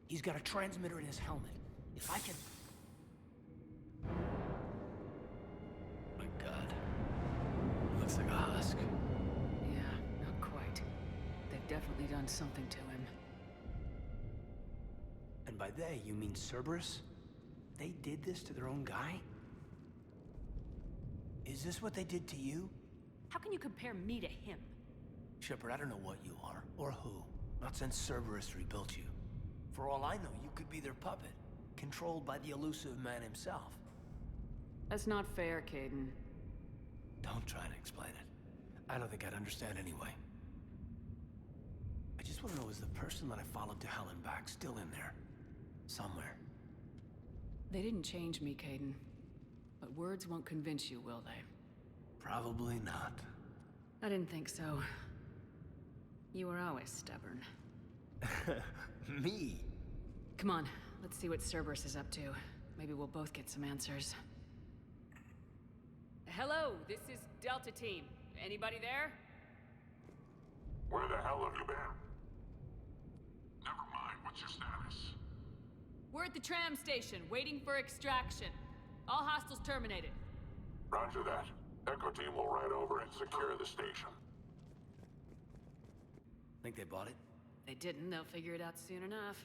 He's got a transmitter in his helmet. If I can... My God. Looks like a husk. Yeah, not quite. They've definitely done something to him. And by they, you mean Cerberus? They did this to their own guy? Is this what they did to you? How can you compare me to him? Shepard, I don't know what you are, or who. Not since Cerberus rebuilt you. For all I know, you could be their puppet, controlled by the elusive man himself. That's not fair, Caden. Don't try to explain it. I don't think I'd understand anyway. I just want to know, is the person that I followed to hell and back still in there? Somewhere. They didn't change me, Caden. But words won't convince you, will they? Probably not. I didn't think so. You were always stubborn. Me? Come on, let's see what Cerberus is up to. Maybe we'll both get some answers. Hello, this is Delta Team. Anybody there? Where the hell have you been? Never mind, what's your status? We're at the tram station, waiting for extraction. All hostiles terminated. Roger that. Echo Team will ride over and secure the station. Think they bought it? They didn't, they'll figure it out soon enough.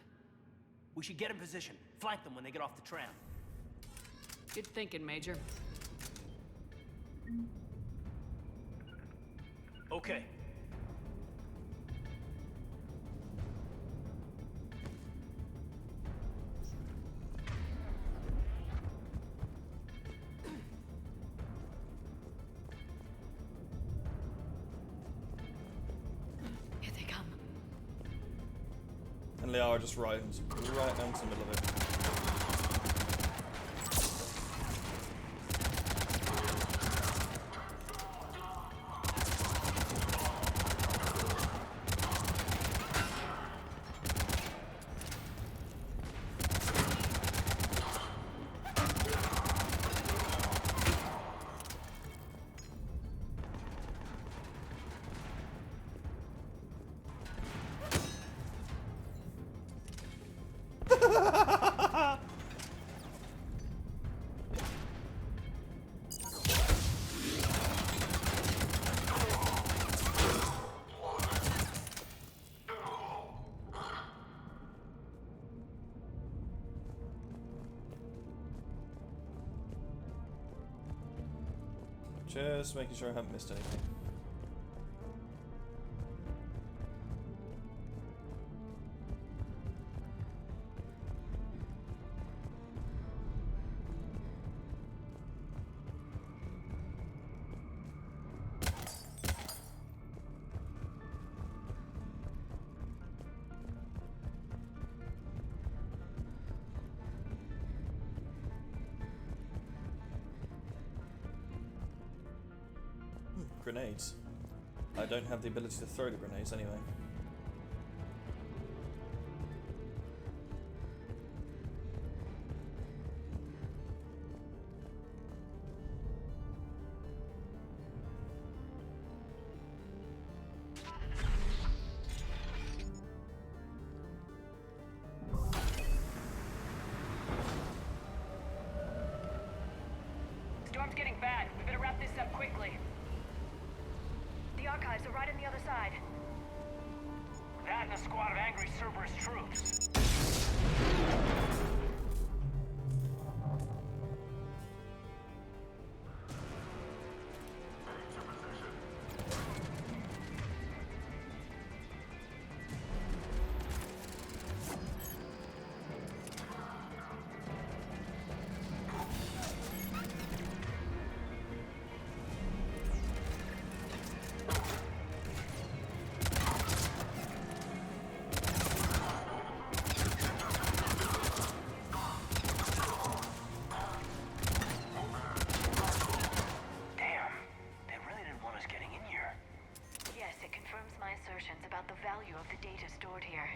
We should get in position. Flank them when they get off the tram. Good thinking, Major. Okay. Here they come. And Liara just right down to the middle of it. Just making sure I haven't missed anything. Grenades. I don't have the ability to throw the grenades anyway. Storm's getting bad. We better wrap this up quickly. The archives are right on the other side. That and a squad of angry Cerberus troops. About the value of the data stored here.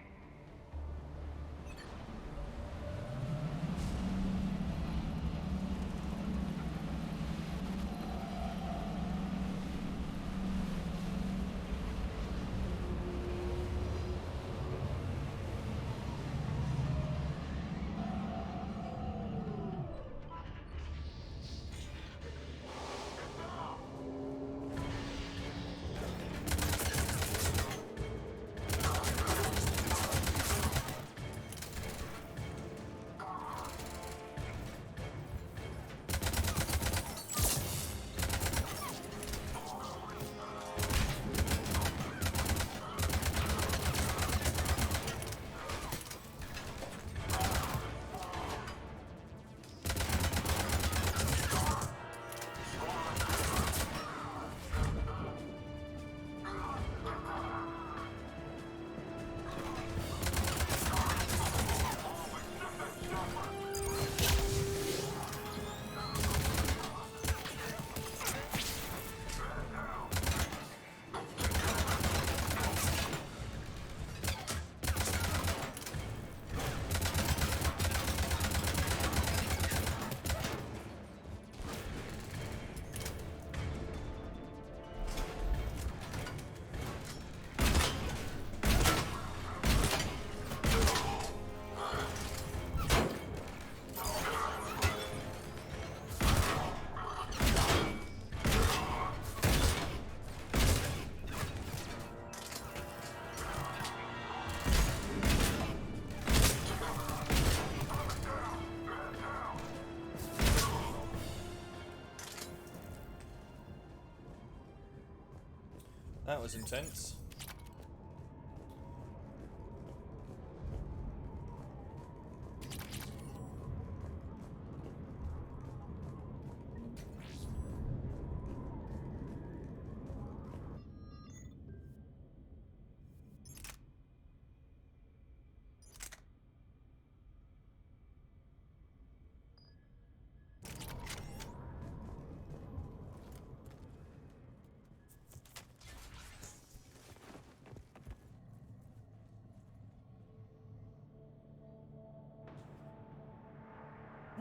That was intense.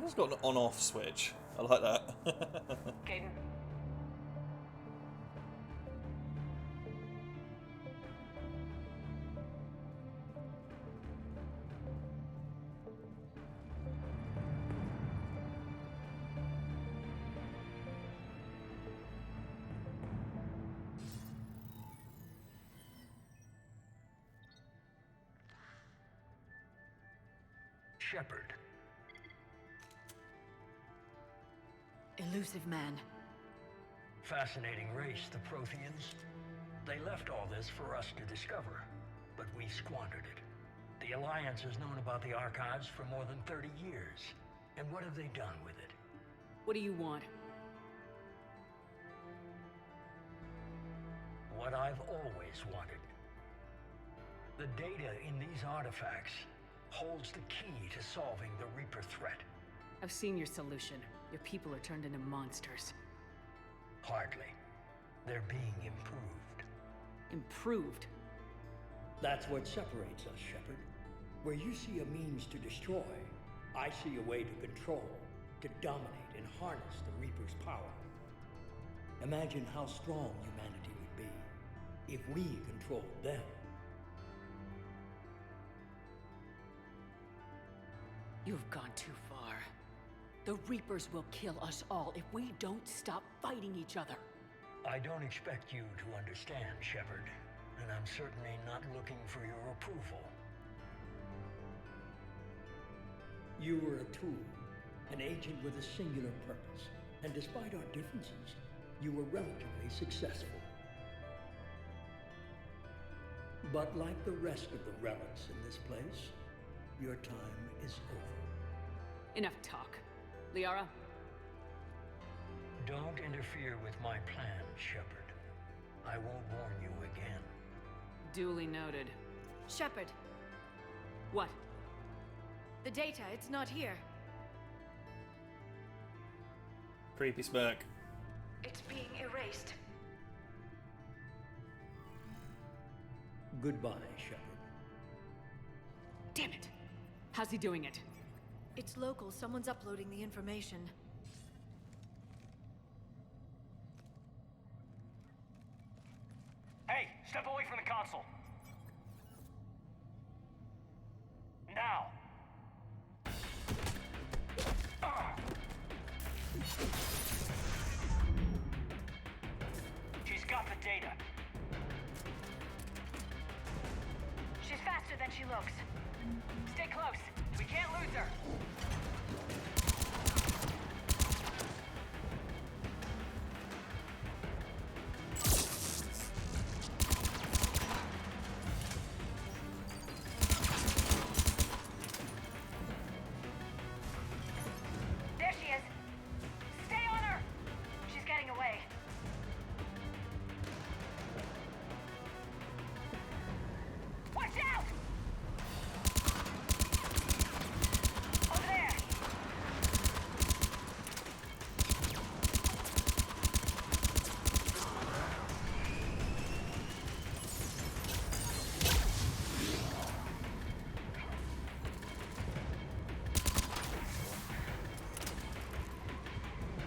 It's got an on-off switch. I like that. Caden. Shepard. Elusive man. Fascinating race, the Protheans. They left all this for us to discover, but we squandered it. The Alliance has known about the archives for more than 30 years. And what have they done with it? What do you want? What I've always wanted. The data in these artifacts holds the key to solving the Reaper threat. I've seen your solution. Your people are turned into monsters. Hardly. They're being improved. Improved? That's what separates us, Shepard. Where you see a means to destroy, I see a way to control, to dominate and harness the Reaper's power. Imagine how strong humanity would be if we controlled them. You've gone too far. The Reapers will kill us all if we don't stop fighting each other. I don't expect you to understand, Shepard, and I'm certainly not looking for your approval. You were a tool, an agent with a singular purpose, and despite our differences, you were relatively successful. But like the rest of the relics in this place, your time is over. Enough talk. Liara? Don't interfere with my plan, Shepard. I won't warn you again. Duly noted. Shepard. What? The data, it's not here. Creepy smirk. It's being erased. Goodbye, Shepard. Damn it! How's he doing it? It's local. Someone's uploading the information. Hey, step away from the console. Now. She's got the data. She's faster than she looks. Stay close. We can't lose her. There she is. Stay on her. She's getting away. Watch out! Over there!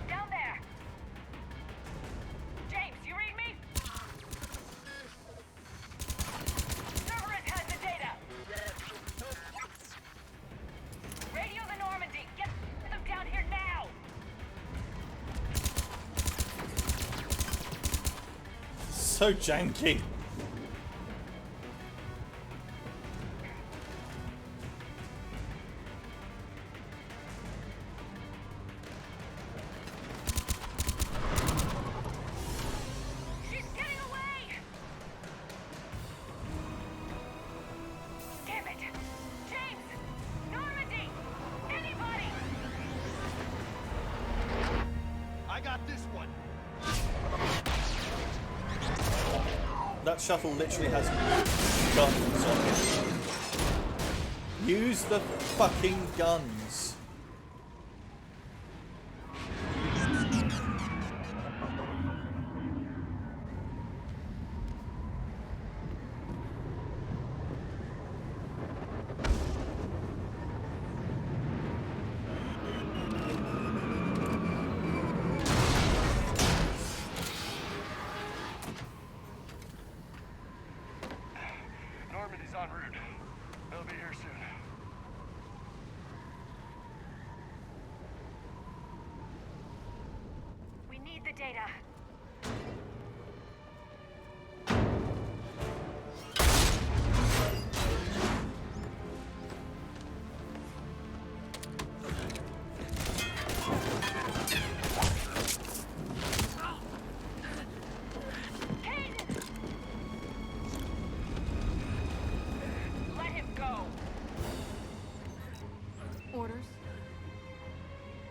Down there! James, you read me? Cerberus has the data! Radio the Normandy! Get them down here now! So janky. She's getting away! Damn it! James! Normandy! Anybody! I got this one. That shuttle literally has guns on it. Use the fucking guns. Normandy's en route. They'll be here soon. We need the data.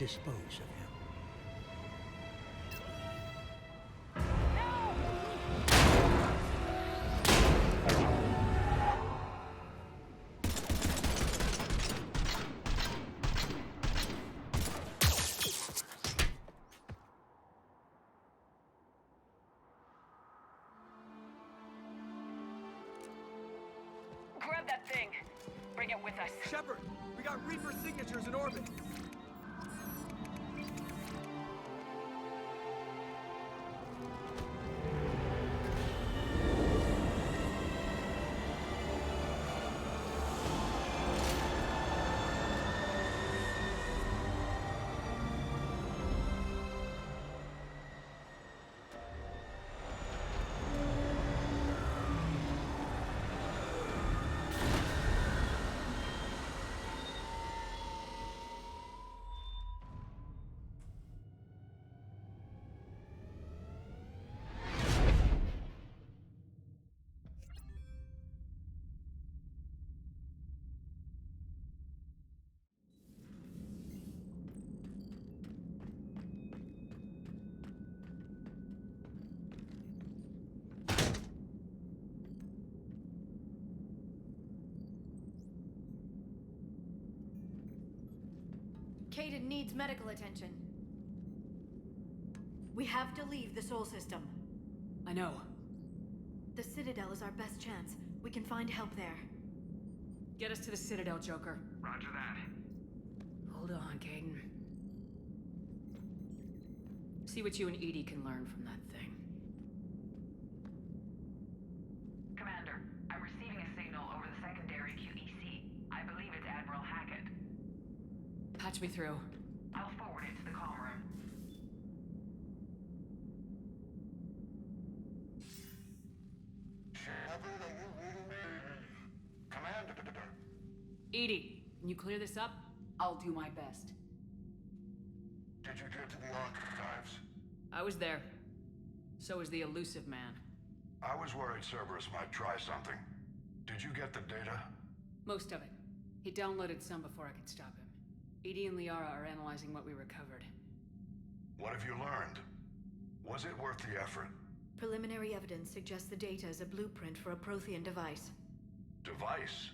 dispose of him. Grab that thing. Bring it with us. Shepard, we got Reaper signatures in orbit. Kaidan needs medical attention. We have to leave the Sol system. I know. The Citadel is our best chance. We can find help there. Get us to the Citadel, Joker. Roger that. Hold on, Kaidan. See what you and EDI can learn from that thing. Commander, I'm receiving a signal over the secondary QEC. I believe it's Admiral Hackett. Patch me through. I'll forward it to the comm room. Commander. EDI, can you clear this up? I'll do my best. Did you get to the archives? I was there. So was the Elusive Man. I was worried Cerberus might try something. Did you get the data? Most of it. He downloaded some before I could stop him. EDI and Liara are analyzing what we recovered. What have you learned? Was it worth the effort? Preliminary evidence suggests the data is a blueprint for a Prothean device. Device?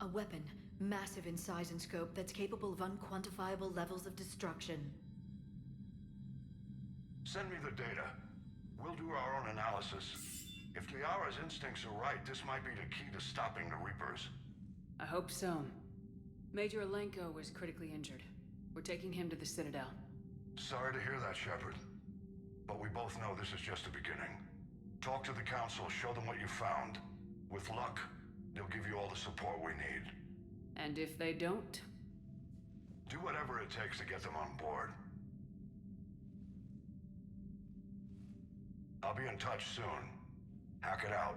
A weapon, massive in size and scope, that's capable of unquantifiable levels of destruction. Send me the data. We'll do our own analysis. If Liara's instincts are right, this might be the key to stopping the Reapers. I hope so. Major Alenko was critically injured. We're taking him to the Citadel. Sorry to hear that, Shepard. But we both know this is just the beginning. Talk to the Council, show them what you found. With luck, they'll give you all the support we need. And if they don't? Do whatever it takes to get them on board. I'll be in touch soon. Hack it out.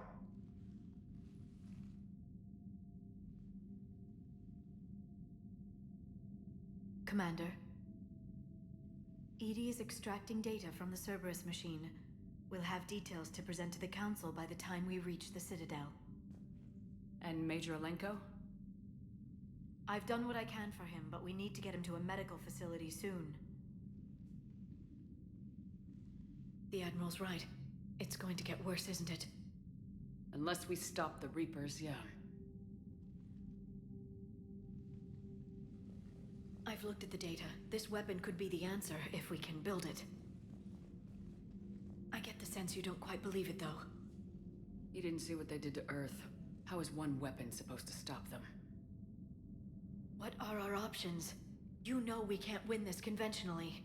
Commander. EDI is extracting data from the Cerberus machine. We'll have details to present to the Council by the time we reach the Citadel. And Major Alenko? I've done what I can for him, but we need to get him to a medical facility soon. The Admiral's right. It's going to get worse, isn't it? Unless we stop the Reapers, yeah. I've looked at the data. This weapon could be the answer if we can build it. I get the sense you don't quite believe it, though. You didn't see what they did to Earth. How is one weapon supposed to stop them? What are our options? You know we can't win this conventionally.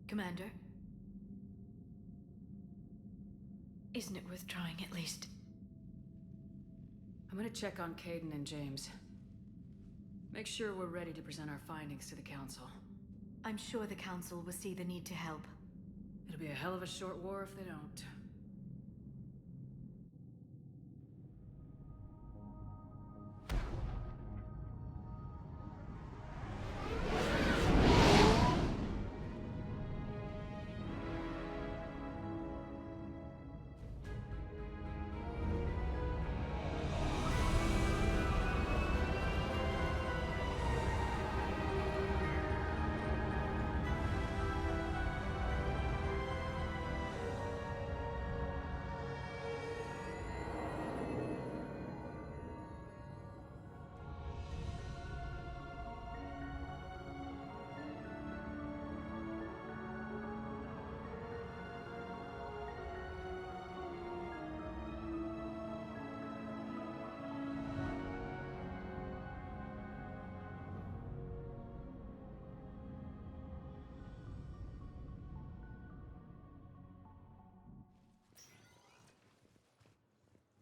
Commander? Isn't it worth trying, at least? I'm gonna check on Kaidan and James. Make sure we're ready to present our findings to the Council. I'm sure the Council will see the need to help. It'll be a hell of a short war if they don't.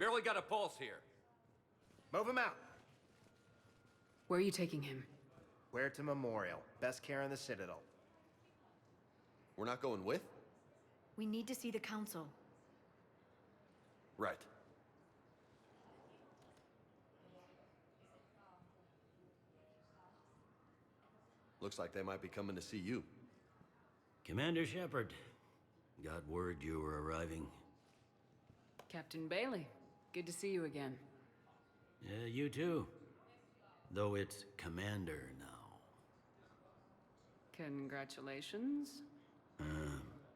Barely got a pulse here. Move him out. Where are you taking him? Huerta Memorial. Best care in the Citadel. We're not going with? We need to see the Council. Right. Looks like they might be coming to see you. Commander Shepard, got word you were arriving. Captain Bailey, good to see you again. Yeah, you too. Though it's Commander now. Congratulations.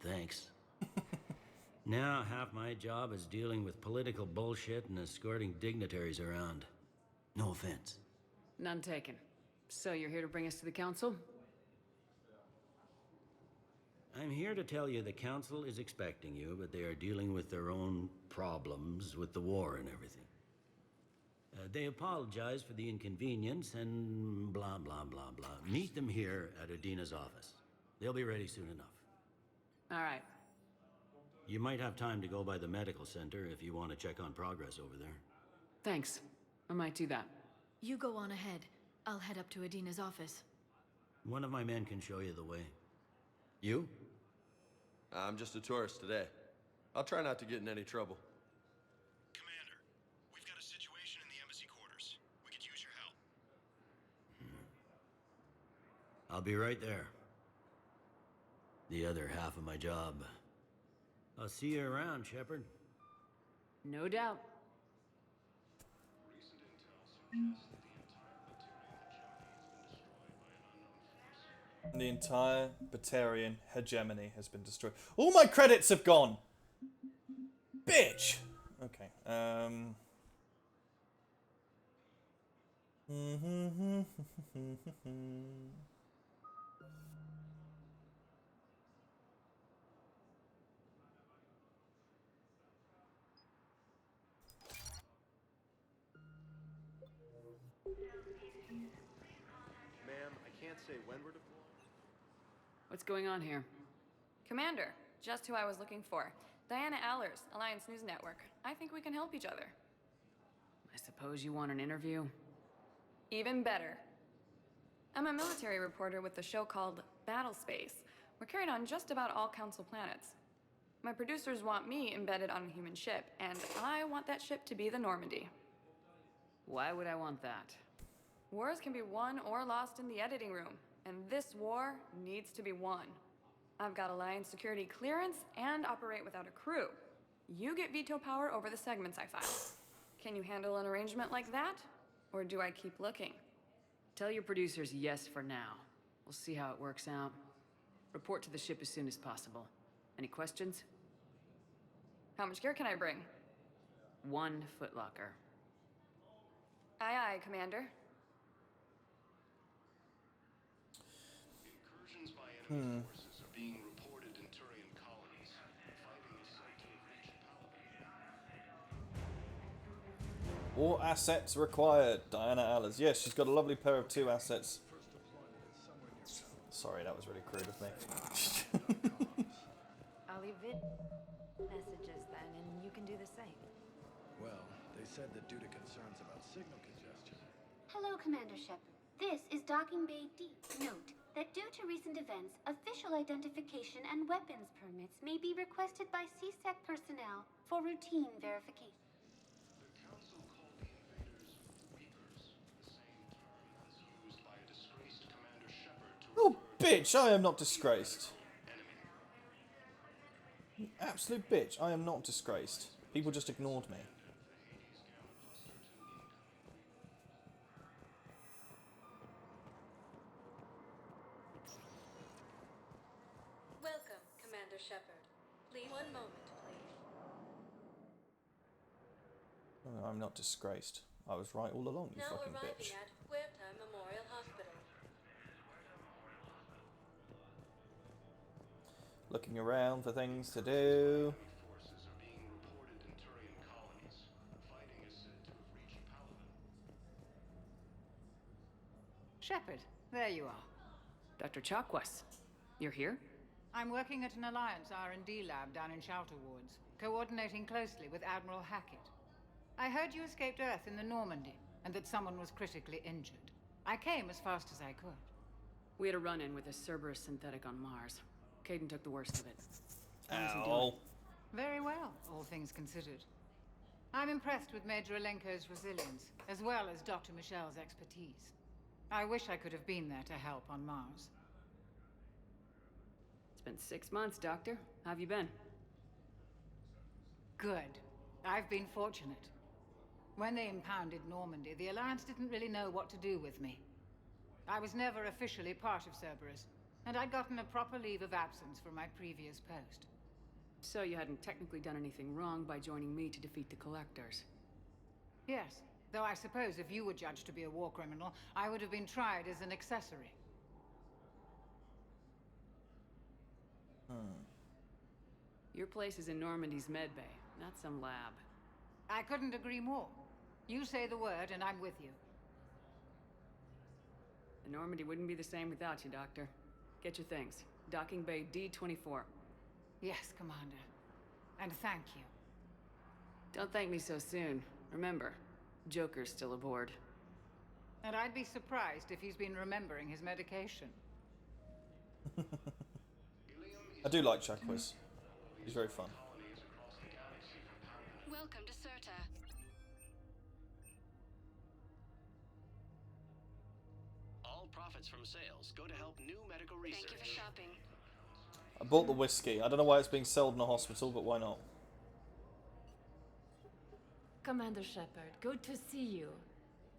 Thanks. Now half my job is dealing with political bullshit and escorting dignitaries around. No offense. None taken. So you're here to bring us to the Council? I'm here to tell you the Council is expecting you, but they are dealing with their own problems with the war and everything. They apologize for the inconvenience and blah, blah, blah, blah. Meet them here at Adina's office. They'll be ready soon enough. All right. You might have time to go by the medical center if you want to check on progress over there. Thanks. I might do that. You go on ahead. I'll head up to Adina's office. One of my men can show you the way. You? I'm just a tourist today. I'll try not to get in any trouble. Commander, we've got a situation in the embassy quarters. We could use your help. I'll be right there. The other half of my job. I'll see you around, Shepard. No doubt. The entire Batarian hegemony has been destroyed. All my credits have gone! Bitch! Okay, Ma'am, I can't say when we're deployed. What's going on here? Commander, just who I was looking for. Diana Allers, Alliance News Network. I think we can help each other. I suppose you want an interview? Even better. I'm a military reporter with the show called Battle Space. We're carried on just about all Council planets. My producers want me embedded on a human ship, and I want that ship to be the Normandy. Why would I want that? Wars can be won or lost in the editing room, and this war needs to be won. I've got Alliance security clearance and operate without a crew. You get veto power over the segments I file. Can you handle an arrangement like that? Or do I keep looking? Tell your producers yes for now. We'll see how it works out. Report to the ship as soon as possible. Any questions? How much gear can I bring? 1 footlocker. Aye, aye, Commander. Incursions by enemy forces are being reported in Turian colonies. Fighting is said to have reached Paladin. All assets required. Diana Allers. Yes, she's got a lovely pair of 2 assets. Sorry, that was really crude of me. I'll leave messages then, and you can do the same. Well, they said that due to concerns about signal congestion. Hello, Commander Shepard. This is Docking Bay D. Note that due to recent events, official identification and weapons permits may be requested by CSEC personnel for routine verification. The Council called the invaders Reapers, the same term as used by a disgraced Commander Shepard to... Oh, bitch, I am not disgraced. You absolute bitch, I am not disgraced. People just ignored me. Welcome, Commander Shepard. Please, one moment, please. Oh, I'm not disgraced. I was right all along, you Now fucking arriving bitch. at Huerta Memorial Hospital. Looking around for things to do. Forces are being reported in Turian colonies. Fighting is said to have reached Paladin. Shepard, there you are. Dr. Chakwas, you're here? I'm working at an Alliance R&D lab down in Shelter Woods, coordinating closely with Admiral Hackett. I heard you escaped Earth in the Normandy, and that someone was critically injured. I came as fast as I could. We had a run-in with a Cerberus synthetic on Mars. Caden took the worst of it. How is he doing? Ow. Very well, all things considered. I'm impressed with Major Alenko's resilience, as well as Dr. Michel's expertise. I wish I could have been there to help on Mars. It's been 6 months, Doctor. How have you been? Good. I've been fortunate. When they impounded Normandy, the Alliance didn't really know what to do with me. I was never officially part of Cerberus, and I'd gotten a proper leave of absence from my previous post. So you hadn't technically done anything wrong by joining me to defeat the Collectors? Yes, though I suppose if you were judged to be a war criminal, I would have been tried as an accessory. Your place is in Normandy's medbay, not some lab. I couldn't agree more. You say the word, and I'm with you. The Normandy wouldn't be the same without you, Doctor. Get your things. Docking Bay D-24. Yes, Commander. And thank you. Don't thank me so soon. Remember, Joker's still aboard. And I'd be surprised if he's been remembering his medication. I do like Chakwas. He's very fun. Welcome to Serta. All profits from sales go to help new medical research. Thank you for shopping. I bought the whiskey. I don't know why it's being sold in a hospital, but why not? Commander Shepard, good to see you.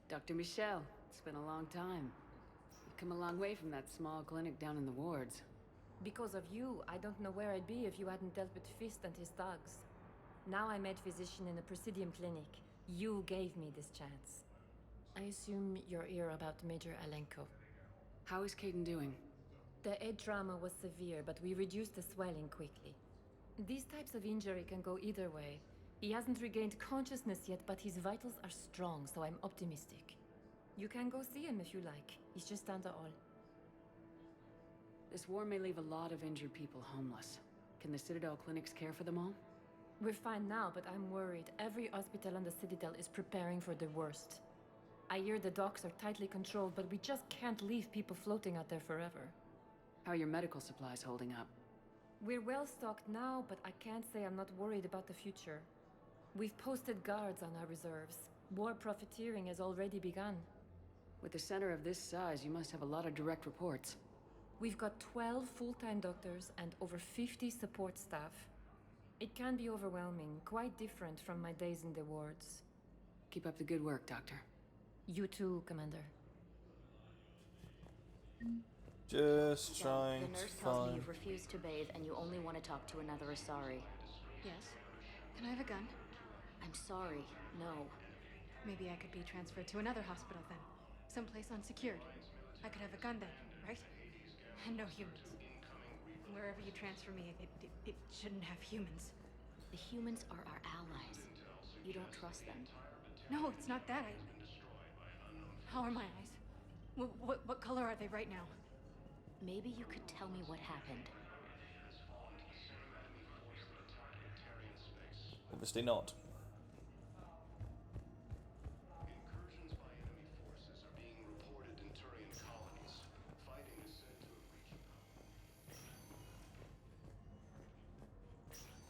Dr. Michel, it's been a long time. You've come a long way from that small clinic down in the wards. Because of you, I don't know where I'd be if you hadn't dealt with Fist and his thugs. Now I'm head physician in a Presidium clinic. You gave me this chance. I assume you're here about Major Alenko. How is Caden doing? The head trauma was severe, but we reduced the swelling quickly. These types of injury can go either way. He hasn't regained consciousness yet, but his vitals are strong, so I'm optimistic. You can go see him if you like. He's just down the hall. This war may leave a lot of injured people homeless. Can the Citadel clinics care for them all? We're fine now, but I'm worried. Every hospital on the Citadel is preparing for the worst. I hear the docks are tightly controlled, but we just can't leave people floating out there forever. How are your medical supplies holding up? We're well stocked now, but I can't say I'm not worried about the future. We've posted guards on our reserves. War profiteering has already begun. With a center of this size, you must have a lot of direct reports. We've got 12 full-time doctors and over 50 support staff. It can be overwhelming, quite different from my days in the wards. Keep up the good work, Doctor. You too, Commander. Just trying The nurse to tells me find... you've refused to bathe and you only want to talk to another Asari. Yes. Can I have a gun? I'm sorry, no. Maybe I could be transferred to another hospital then. Someplace unsecured. I could have a gun then, right? And no humans. Wherever you transfer me, it shouldn't have humans. The humans are our allies. You don't trust them. No, it's not that. How are my eyes? What color are they right now? Maybe you could tell me what happened. Obviously not. Incursions by enemy forces are being reported in Turian colonies. Fighting is said to have reached.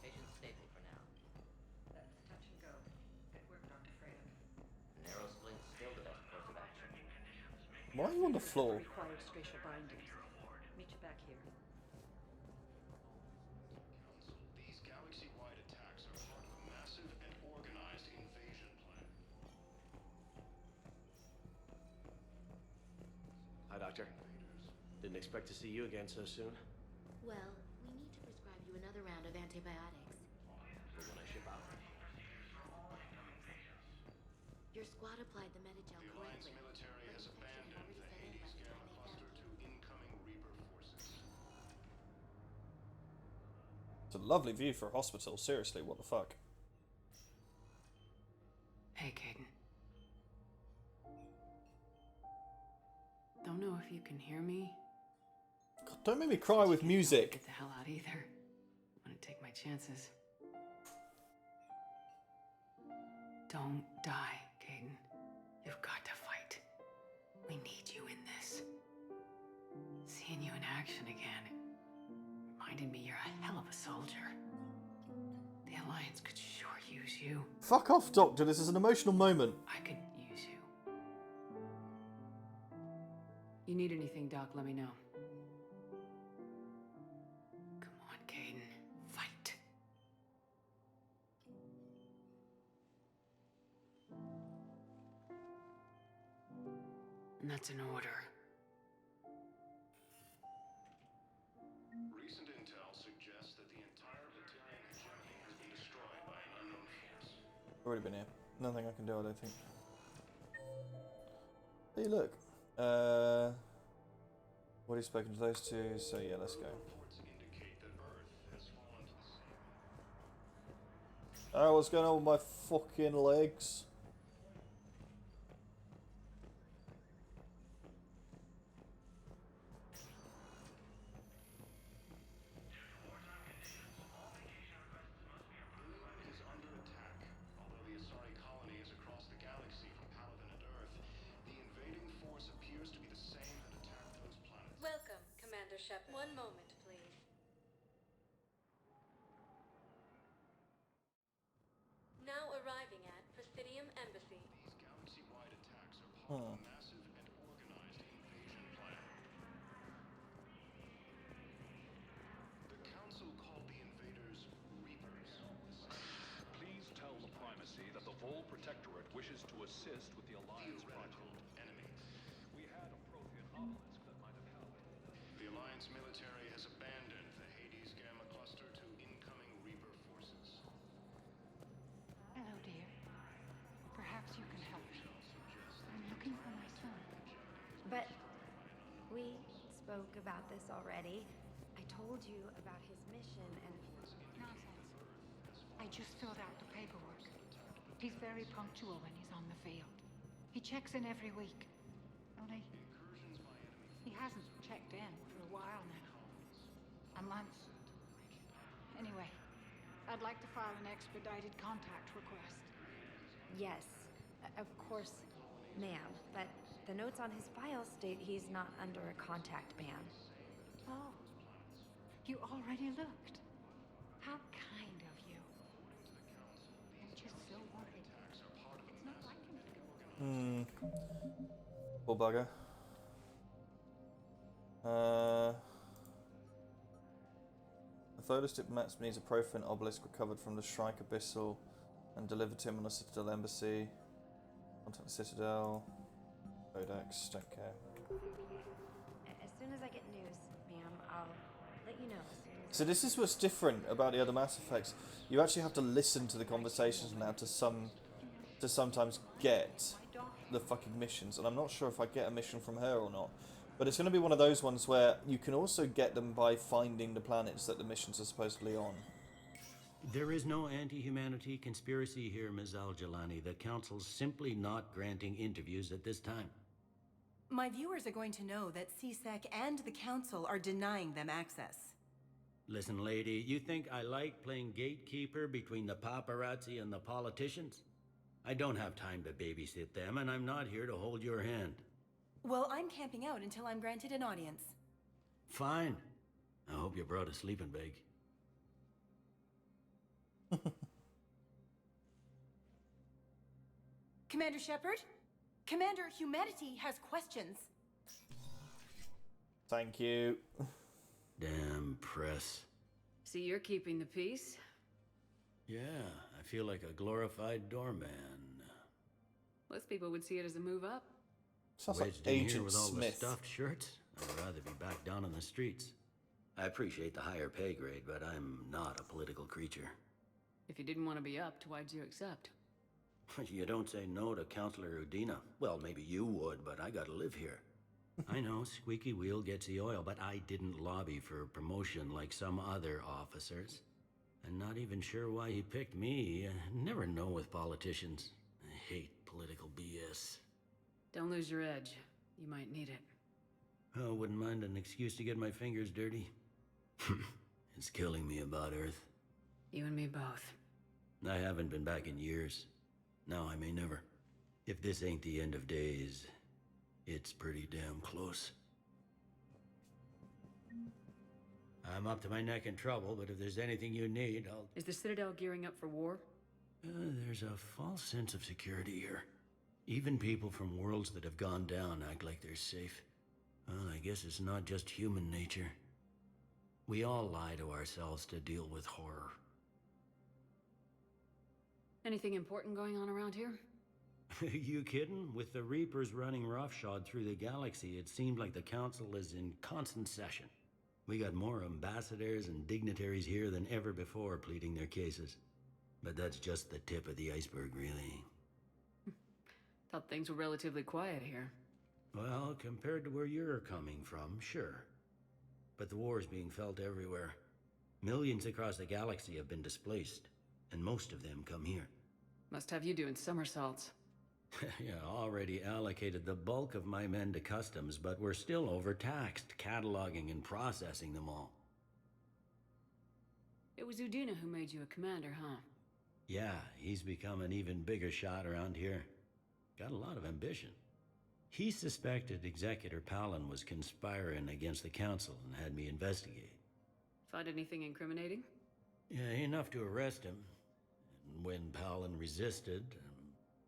Patient stable for now. That's touch and go. Good work, Dr. Fredo. Narrow splint still the best course of action. Why are you on the floor? Required spatial bindings. Meet you back here. These galaxy-wide attacks are part of a massive and organized invasion plan. Hi, Doctor. Didn't expect to see you again so soon. Well, we need to prescribe you another round of antibiotics. For when I ship out. Your squad applied the Medigel The Alliance correctly. military has abandoned the Hades Gap cluster to incoming Reaper forces. It's a lovely view for a hospital. Seriously, what the fuck? Hey, Caden. Don't know if you can hear me. God, don't make me cry with music. Get the hell out either. I'm gonna take my chances. Don't die, Caden. You've got to fight. We need you in this. Seeing you in action again reminded me you're a hell of a soldier. The Alliance could sure use you. Fuck off, Doctor. This is an emotional moment. I could use you. You need anything, Doc, let me know. Come on, Caden. Fight. And that's an order. Recent intel suggests that the entire Batarian hegemony has been destroyed by an unknown force. Already been here. Nothing I can do, I don't think. Hey, look. What have you spoken to those two? So yeah, let's go. Alright, what's going on with my fucking legs? Welcome, Commander Shepard. One moment, please. Now arriving at Presidium Embassy. These galaxy-wide attacks are part of a massive and organized invasion plan. The Council called the invaders Reapers. Please tell the Primacy that the Vol Protectorate wishes to assist with the Alliance project. Enemy. We had a Prothean obelisk that might have helped. The Alliance military has abandoned the Hades Gamma Cluster to incoming Reaper forces. Hello, dear. Perhaps you can help me. I'm looking for my son. But we spoke about this already. I told you about his mission and... Nonsense. I just filled out the paperwork. He's very punctual when he's on the field. He checks in every week. Only... he hasn't checked in for a while now. A month. Anyway, I'd like to file an expedited contact request. Yes, of course, ma'am. But the notes on his file state he's not under a contact ban. Oh. You already looked. How kind of you. I'm just so worried. It's not like him to go. Poor bugger. Athodus diplomats needs a Prothean obelisk recovered from the Shrike Abyssal and delivered to him on the Citadel Embassy. Contact the Citadel. Codex, don't care. As soon as I get news, ma'am, I'll let you know as soon as... So this is what's different about the other Mass Effects. You actually have to listen to the conversations now to sometimes get the fucking missions, and I'm not sure if I get a mission from her or not. But it's going to be one of those ones where you can also get them by finding the planets that the missions are supposedly on. There is no anti-humanity conspiracy here, Ms. Al-Jalani. The Council's simply not granting interviews at this time. My viewers are going to know that CSEC and the Council are denying them access. Listen, lady, you think I like playing gatekeeper between the paparazzi and the politicians? I don't have time to babysit them, and I'm not here to hold your hand. Well, I'm camping out until I'm granted an audience. Fine. I hope you brought a sleeping bag. Commander Shepard? Commander, humanity has questions. Thank you. Damn press. See, you're keeping the peace? Yeah, I feel like a glorified doorman. Most people would see it as a move up. Sounds like Wedged in here Agent with all the Smith. stuffed shirts. I'd rather be back down on the streets. I appreciate the higher pay grade, but I'm not a political creature. If you didn't want to be upped, why'd you accept? You don't say no to Counselor Udina. Well, maybe you would, but I gotta live here. I know, squeaky wheel gets the oil, but I didn't lobby for promotion like some other officers. I'm not even sure why he picked me. Never know with politicians. I hate political BS. Don't lose your edge. You might need it. Oh, wouldn't mind an excuse to get my fingers dirty. It's killing me about Earth. You and me both. I haven't been back in years. Now I may never. If this ain't the end of days, it's pretty damn close. I'm up to my neck in trouble, but if there's anything you need, I'll... Is the Citadel gearing up for war? There's a false sense of security here. Even people from worlds that have gone down act like they're safe. Well, I guess it's not just human nature. We all lie to ourselves to deal with horror. Anything important going on around here? You kidding? With the Reapers running roughshod through the galaxy, it seemed like the Council is in constant session. We got more ambassadors and dignitaries here than ever before pleading their cases. But that's just the tip of the iceberg, really. Thought things were relatively quiet here. Well, compared to where you're coming from, sure. But the war's being felt everywhere. Millions across the galaxy have been displaced, and most of them come here. Must have you doing somersaults. Yeah, already allocated the bulk of my men to customs, but we're still overtaxed, cataloging and processing them all. It was Udina who made you a commander, huh? Yeah, he's become an even bigger shot around here. Got a lot of ambition. He suspected Executor Palin was conspiring against the Council and had me investigate. Find anything incriminating? Yeah, enough to arrest him. And when Palin resisted,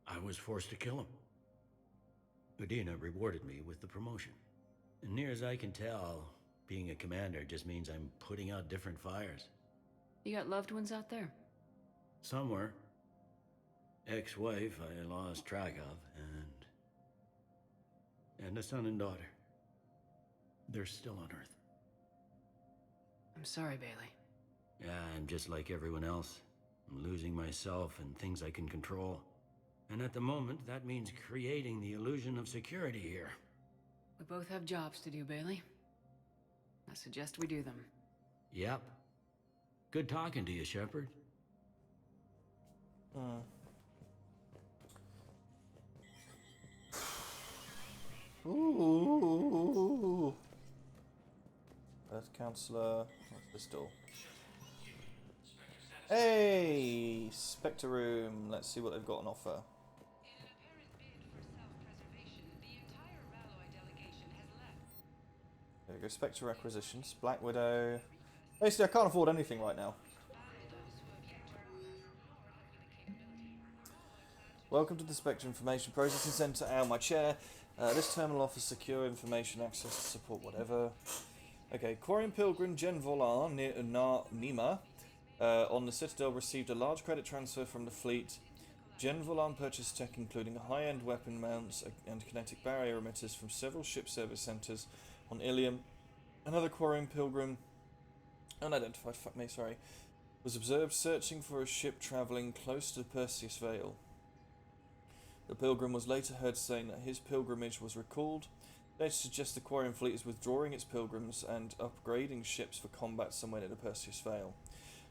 I was forced to kill him. Udina rewarded me with the promotion. And near as I can tell, being a commander just means I'm putting out different fires. You got loved ones out there? Somewhere. Ex-wife I lost track of, and a son and daughter. They're still on Earth. I'm sorry, Bailey. Yeah, I'm just like everyone else. I'm losing myself and things I can control. And at the moment, that means creating the illusion of security here. We both have jobs to do, Bailey. I suggest we do them. Yep. Good talking to you, Shepard. Ooh. Earth Counselor. What's this door? Hey! Spectre Room. Let's see what they've got on offer. There we go. Spectre Acquisitions. Black Widow. Basically, I can't afford anything right now. Welcome to the Spectre Information Processing Center. Out my chair. This terminal offers secure information access to support whatever. Okay, Quarian Pilgrim Jen Volar Nima on the Citadel received a large credit transfer from the fleet. Jen Volan purchased tech including high-end weapon mounts and kinetic barrier emitters from several ship service centers on Ilium. Another Quarian Pilgrim, unidentified, was observed searching for a ship traveling close to the Perseus Vale. The Pilgrim was later heard saying that his pilgrimage was recalled. Data suggests the Quarian fleet is withdrawing its pilgrims and upgrading ships for combat somewhere near the Perseus Vale.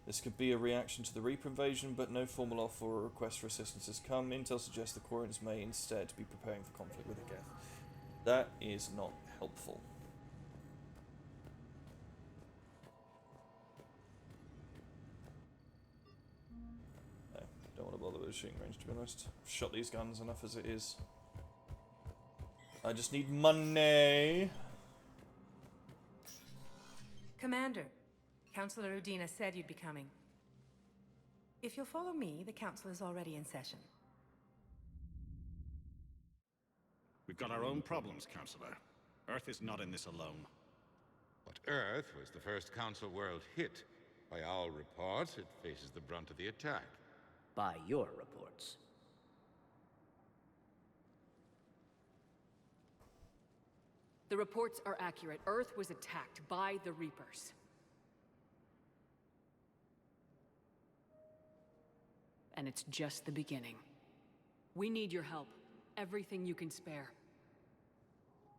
This could be a reaction to the Reaper invasion, but no formal offer or request for assistance has come. Intel suggests the Quarians may instead be preparing for conflict with the Geth. That is not helpful. Don't want to bother with shooting range, to be honest. I've shot these guns enough as it is. I just need money. Commander, Councillor Udina said you'd be coming. If you'll follow me, the council is already in session. We've got our own problems, Counselor. Earth is not in this alone. But Earth was the first Council world hit. By all reports, it faces the brunt of the attack. By your reports. The reports are accurate. Earth was attacked by the Reapers. And it's just the beginning. We need your help. Everything you can spare.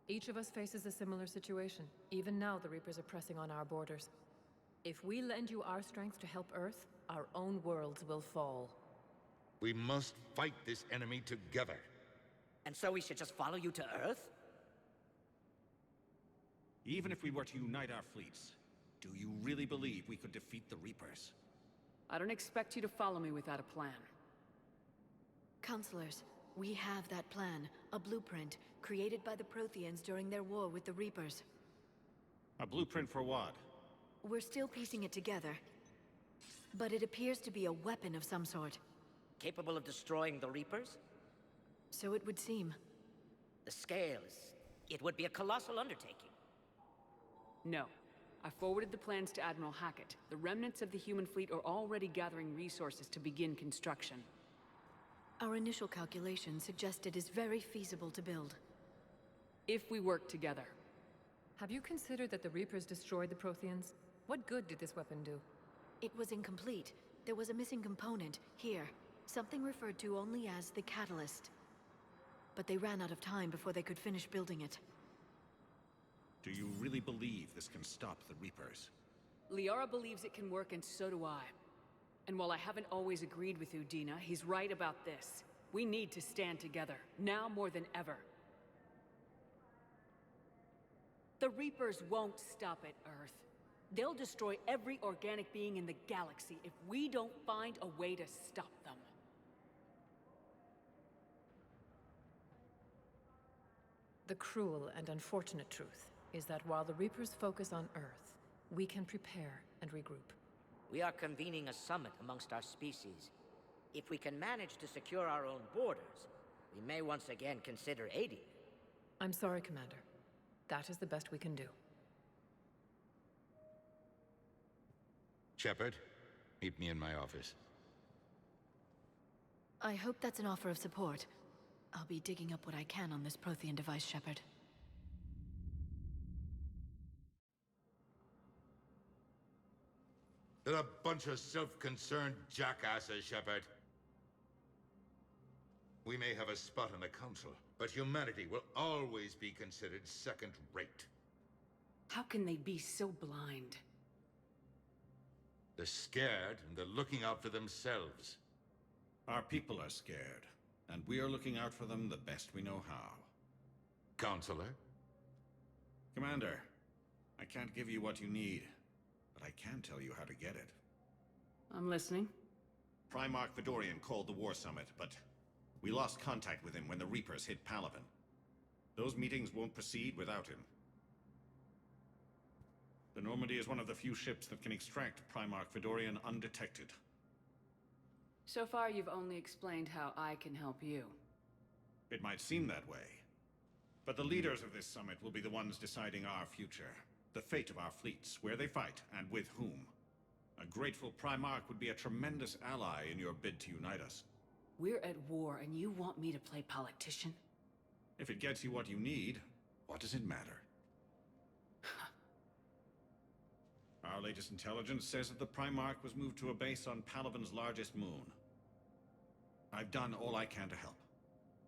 Each of us faces a similar situation. Even now, the Reapers are pressing on our borders. If we lend you our strength to help Earth, our own worlds will fall. We must fight this enemy together. And so we should just follow you to Earth? Even if we were to unite our fleets, do you really believe we could defeat the Reapers? I don't expect you to follow me without a plan. Counselors, we have that plan, a blueprint, created by the Protheans during their war with the Reapers. A blueprint for what? We're still piecing it together. But it appears to be a weapon of some sort. Capable of destroying the Reapers? So it would seem. The scales. It would be a colossal undertaking. No. I forwarded the plans to Admiral Hackett. The remnants of the human fleet are already gathering resources to begin construction. Our initial calculations suggest it is very feasible to build. If we work together. Have you considered that the Reapers destroyed the Protheans? What good did this weapon do? It was incomplete. There was a missing component, here. Something referred to only as the Catalyst. But they ran out of time before they could finish building it. Do you really believe this can stop the Reapers? Liara believes it can work, and so do I. And while I haven't always agreed with Udina, he's right about this. We need to stand together, now more than ever. The Reapers won't stop at Earth. They'll destroy every organic being in the galaxy if we don't find a way to stop them. The cruel and unfortunate truth is that while the Reapers focus on Earth, we can prepare and regroup. We are convening a summit amongst our species. If we can manage to secure our own borders, we may once again consider aiding. I'm sorry, Commander. That is the best we can do. Shepard, meet me in my office. I hope that's an offer of support. I'll be digging up what I can on this Prothean device, Shepard. They're a bunch of self-concerned jackasses, Shepard. We may have a spot in the Council, but humanity will always be considered second-rate. How can they be so blind? They're scared, and they're looking out for themselves. Our people are scared, and we are looking out for them the best we know how. Counselor? Commander, I can't give you what you need, but I can tell you how to get it. I'm listening. Primarch Fedorian called the War Summit, but we lost contact with him when the Reapers hit Palaven. Those meetings won't proceed without him. The Normandy is one of the few ships that can extract Primarch Fedorian undetected. So far, you've only explained how I can help you. It might seem that way, but the leaders of this summit will be the ones deciding our future. The fate of our fleets, where they fight, and with whom. A grateful Primarch would be a tremendous ally in your bid to unite us. We're at war, and you want me to play politician? If it gets you what you need, what does it matter? Our latest intelligence says that the Primarch was moved to a base on Palaven's largest moon. I've done all I can to help.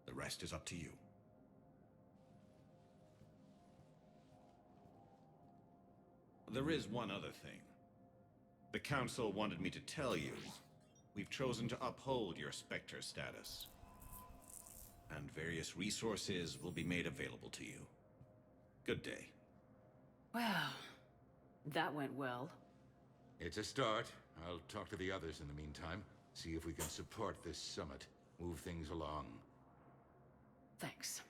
The rest is up to you. There is one other thing. The Council wanted me to tell you. We've chosen to uphold your Spectre status. And various resources will be made available to you. Good day. Well, that went well. It's a start. I'll talk to the others in the meantime. See if we can support this summit. Move things along. Thanks.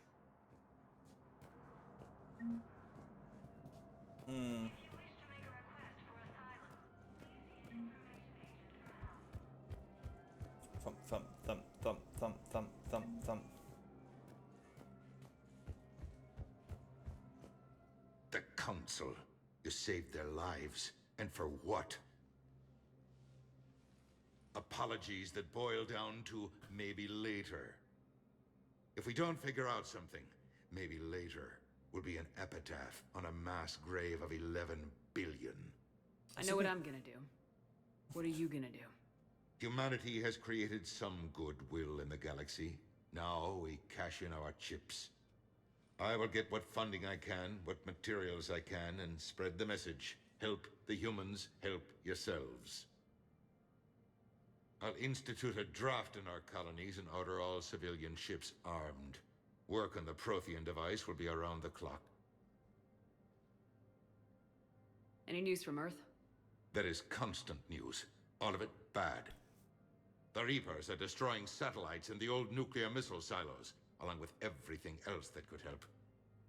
Thump, thump, thump, thump, thump, thump, thump. The Council. You saved their lives. And for what? Apologies that boil down to maybe later. If we don't figure out something, maybe later will be an epitaph on a mass grave of 11 billion. I know what I'm gonna do. What are you gonna do? Humanity has created some goodwill in the galaxy. Now we cash in our chips. I will get what funding I can, what materials I can, and spread the message. Help the humans, help yourselves. I'll institute a draft in our colonies and order all civilian ships armed. Work on the Prothean device will be around the clock. Any news from Earth? That is constant news. All of it bad. The Reapers are destroying satellites and the old nuclear missile silos, along with everything else that could help.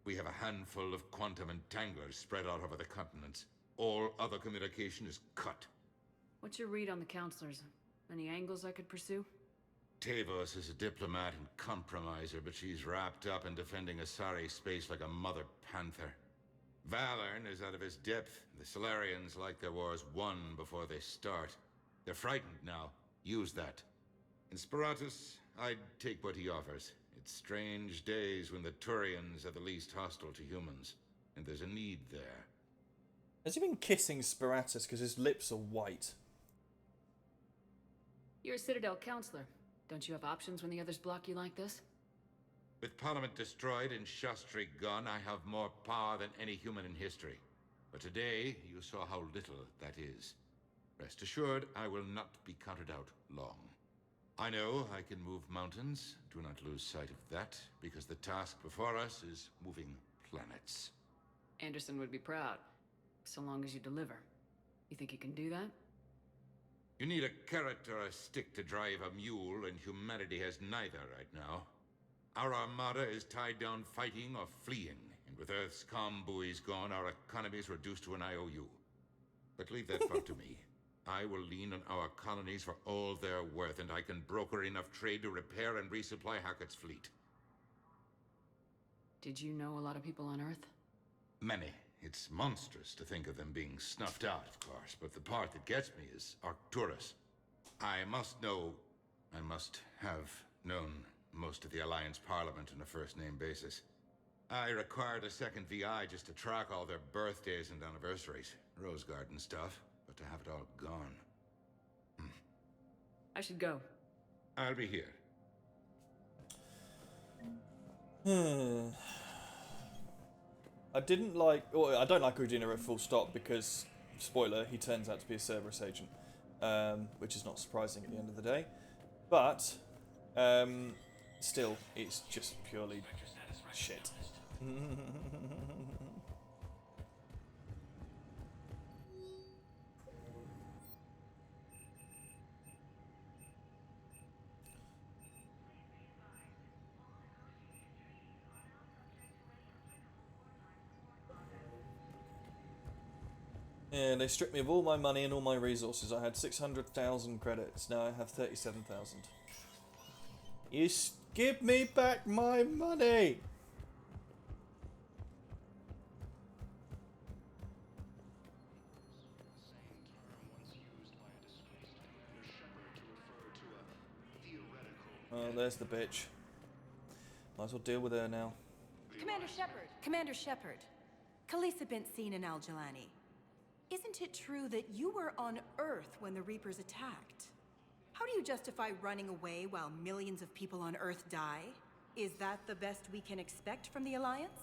We have a handful of quantum entanglers spread out over the continents. All other communication is cut. What's your read on the counselors? Any angles I could pursue? Tavos is a diplomat and compromiser, but she's wrapped up in defending Asari space like a mother panther. Valern is out of his depth. The Solarians like their wars won before they start. They're frightened now. Use that. In Sparatus, I'd take what he offers. It's strange days when the Turians are the least hostile to humans, and there's a need there. Has he been kissing Sparatus because his lips are white? You're a Citadel counselor. Don't you have options when the others block you like this? With Parliament destroyed and Shastri gone, I have more power than any human in history. But today, you saw how little that is. Rest assured, I will not be counted out long. I know I can move mountains. Do not lose sight of that, because the task before us is moving planets. Anderson would be proud, so long as you deliver. You think you can do that? You need a carrot or a stick to drive a mule, and humanity has neither right now. Our armada is tied down fighting or fleeing, and with Earth's comm buoys gone, our economy is reduced to an IOU. But leave that part to me. I will lean on our colonies for all they're worth, and I can broker enough trade to repair and resupply Hackett's fleet. Did you know a lot of people on Earth? Many. It's monstrous to think of them being snuffed out, of course, but the part that gets me is Arcturus. I must have known most of the Alliance Parliament on a first-name basis. I required a second VI just to track all their birthdays and anniversaries. Rose Garden stuff, but to have it all gone. I should go. I'll be here. I don't like Udina at full stop because, spoiler, he turns out to be a Cerberus agent, which is not surprising at the end of the day. But, still, it's just purely shit. Yeah, they stripped me of all my money and all my resources. I had 600,000 credits. Now I have 37,000. Give me back my money! Oh, there's the bitch. Might as well deal with her now. Commander Shepard! Commander Shepard. Khalisah bint Sin and Al-Jalani. Isn't it true that you were on Earth when the Reapers attacked? How do you justify running away while millions of people on Earth die? Is that the best we can expect from the Alliance?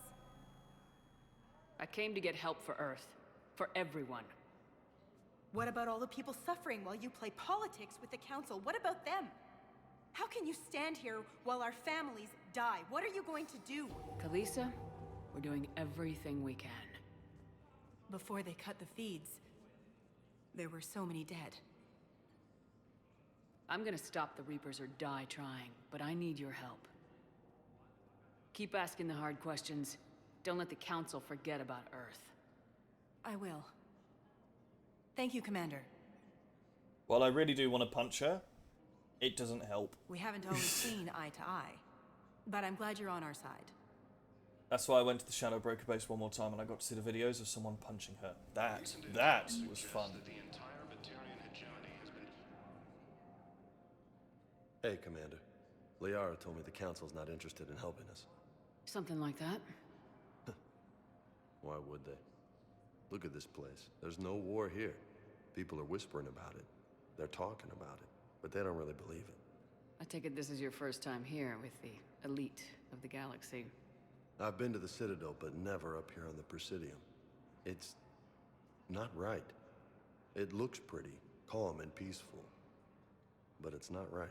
I came to get help for Earth. For everyone. What about all the people suffering while you play politics with the Council? What about them? How can you stand here while our families die? What are you going to do? Khalisah, we're doing everything we can. Before they cut the feeds, there were so many dead. I'm gonna stop the Reapers or die trying, but I need your help. Keep asking the hard questions. Don't let the Council forget about Earth. I will. Thank you, Commander. While I really do want to punch her, it doesn't help. We haven't always seen eye to eye, but I'm glad you're on our side. That's why I went to the Shadow Broker base one more time and I got to see the videos of someone punching her. That was fun. Hey, Commander. Liara told me the Council's not interested in helping us. Something like that. Why would they? Look at this place. There's no war here. People are whispering about it. They're talking about it, but they don't really believe it. I take it this is your first time here with the elite of the galaxy. I've been to the Citadel, but never up here on the Presidium. It's not right. It looks pretty, calm and peaceful. But it's not right.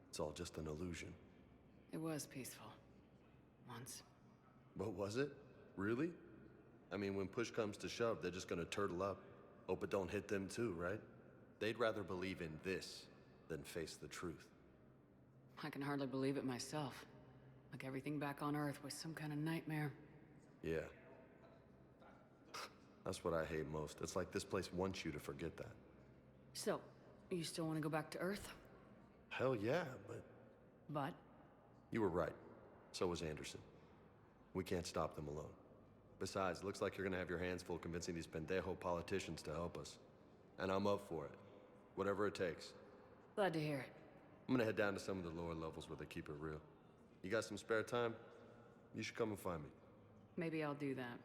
It's all just an illusion. It was peaceful. Once. But was it? Really? I mean, when push comes to shove, they're just gonna turtle up. Hope it don't hit them too, right? They'd rather believe in this than face the truth. I can hardly believe it myself. Like everything back on Earth was some kind of nightmare. Yeah. That's what I hate most. It's like this place wants you to forget that. So, you still want to go back to Earth? Hell yeah, but... But? You were right. So was Anderson. We can't stop them alone. Besides, looks like you're gonna have your hands full convincing these pendejo politicians to help us. And I'm up for it. Whatever it takes. Glad to hear it. I'm gonna head down to some of the lower levels where they keep it real. You got some spare time? You should come and find me. Maybe I'll do that.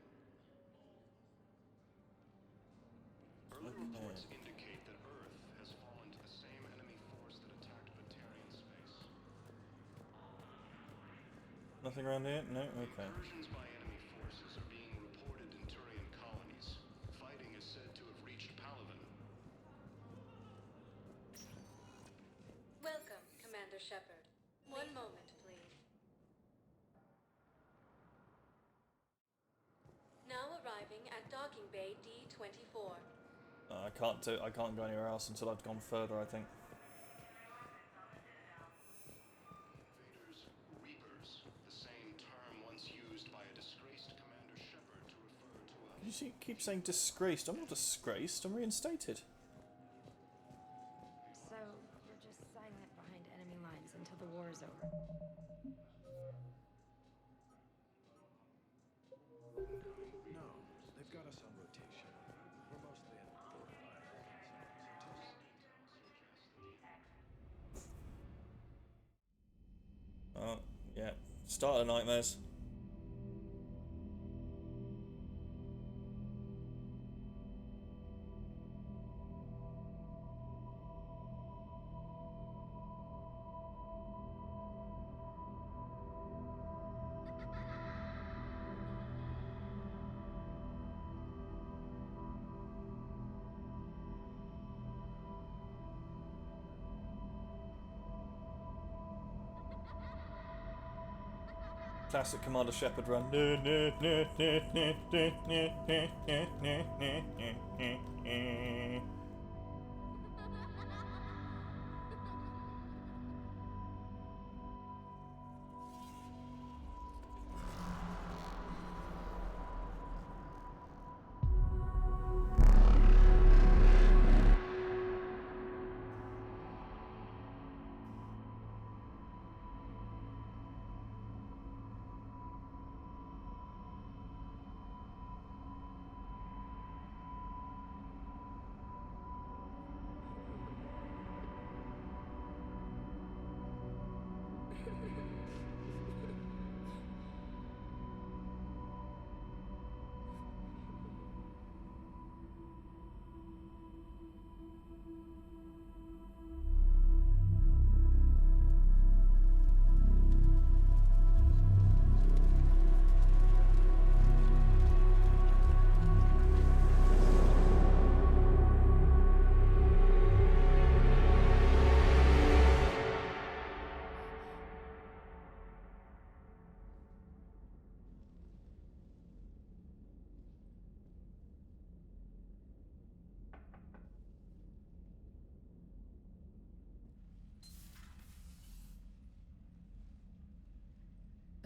Early reports indicate that Earth has fallen to the same enemy force that attacked Batarian space. Nothing around here? No? Okay. Incursions by enemy forces are being reported in Turian colonies. Fighting is said to have reached Palaven. Welcome, Commander Shepard. One moment, please. Now arriving at docking bay D-24. I can't go anywhere else until I've gone further, I think. Invaders, Reapers, the same term once used by a disgraced Commander Shepard to refer to a... You keep saying disgraced. I'm not disgraced. I'm reinstated. So, you're just silent behind enemy lines until the war is over. No, they've got us on rotation. We're mostly in Yeah. Start of the nightmares. Classic Commander Shepard run.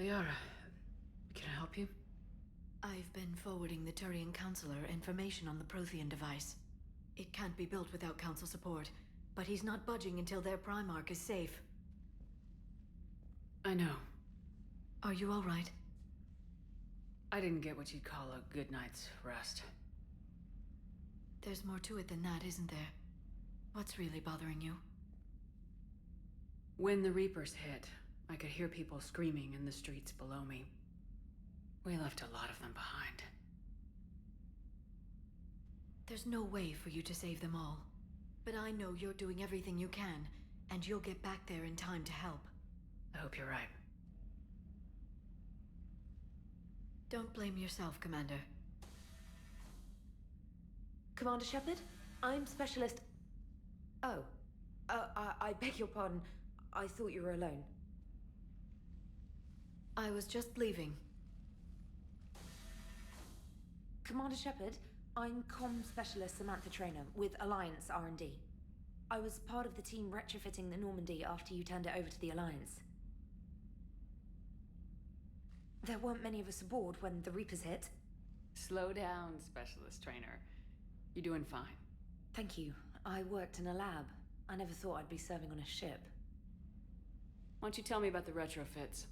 Liara, can I help you? I've been forwarding the Turian Counselor information on the Prothean device. It can't be built without Council support, but he's not budging until their Primarch is safe. I know. Are you all right? I didn't get what you'd call a good night's rest. There's more to it than that, isn't there? What's really bothering you? When the Reapers hit, I could hear people screaming in the streets below me. We left a lot of them behind. There's no way for you to save them all. But I know you're doing everything you can, and you'll get back there in time to help. I hope you're right. Don't blame yourself, Commander. Commander Shepard? I'm Specialist... Oh. I beg your pardon. I thought you were alone. I was just leaving. Commander Shepard, I'm Comm Specialist Samantha Traynor with Alliance R&D. I was part of the team retrofitting the Normandy after you turned it over to the Alliance. There weren't many of us aboard when the Reapers hit. Slow down, Specialist Trainer. You're doing fine. Thank you. I worked in a lab. I never thought I'd be serving on a ship. Why don't you tell me about the retrofits?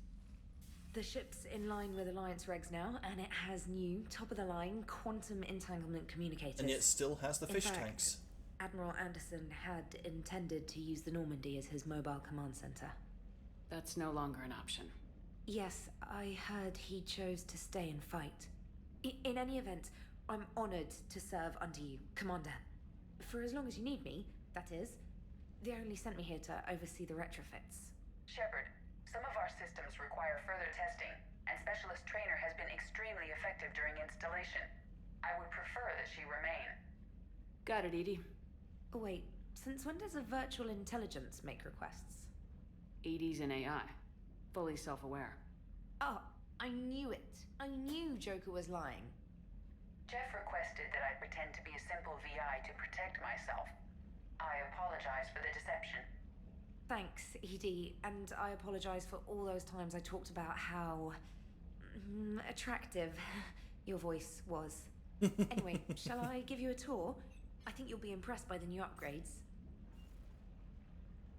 The ship's in line with Alliance regs now, and it has new, top-of-the-line quantum entanglement communicators. And yet still has the fish In fact, tanks. Admiral Anderson had intended to use the Normandy as his mobile command center. That's no longer an option. Yes, I heard he chose to stay and fight. In any event, I'm honored to serve under you, Commander. For as long as you need me, that is. They only sent me here to oversee the retrofits. Shepard, some of our systems require further testing, and Specialist Trainer has been extremely effective during installation. I would prefer that she remain. Got it, EDI. Oh, wait, since when does a virtual intelligence make requests? EDI's an AI. Fully self-aware. Oh, I knew it. I knew Joker was lying. Jeff requested that I pretend to be a simple VI to protect myself. I apologize for the deception. Thanks, ED, and I apologize for all those times I talked about how attractive your voice was. Anyway, shall I give you a tour? I think you'll be impressed by the new upgrades.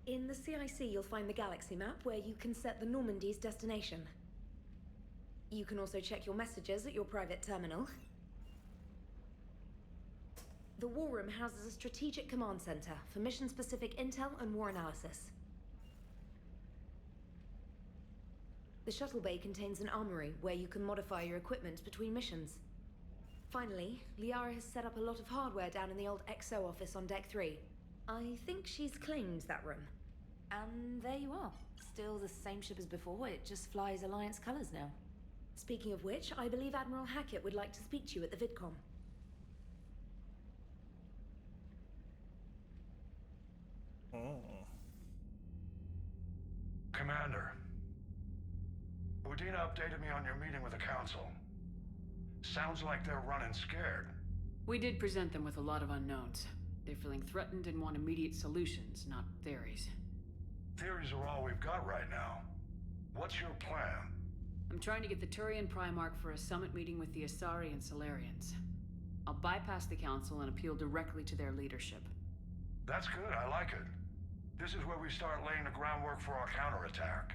In the CIC, you'll find the galaxy map where you can set the Normandy's destination. You can also check your messages at your private terminal. The War Room houses a strategic command center for mission-specific intel and war analysis. The shuttle bay contains an armory where you can modify your equipment between missions. Finally, Liara has set up a lot of hardware down in the old XO office on Deck 3. I think she's claimed that room. And there you are. Still the same ship as before, it just flies Alliance colors now. Speaking of which, I believe Admiral Hackett would like to speak to you at the VidCom. Commander, Udina updated me on your meeting with the Council. Sounds like they're running scared. We did present them with a lot of unknowns. They're feeling threatened and want immediate solutions, not theories. Theories are all we've got right now. What's your plan? I'm trying to get the Turian Primarch for a summit meeting with the Asari and Solarians. I'll bypass the Council and appeal directly to their leadership. That's good, I like it. This is where we start laying the groundwork for our counterattack.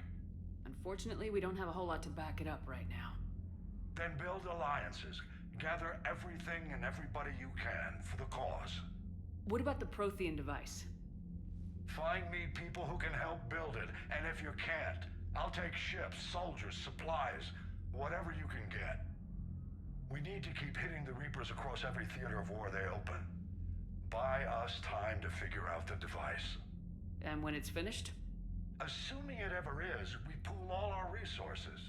Unfortunately, we don't have a whole lot to back it up right now. Then build alliances. Gather everything and everybody you can for the cause. What about the Prothean device? Find me people who can help build it, and if you can't, I'll take ships, soldiers, supplies, whatever you can get. We need to keep hitting the Reapers across every theater of war they open. Buy us time to figure out the device. And when it's finished? Assuming it ever is, we pool all our resources.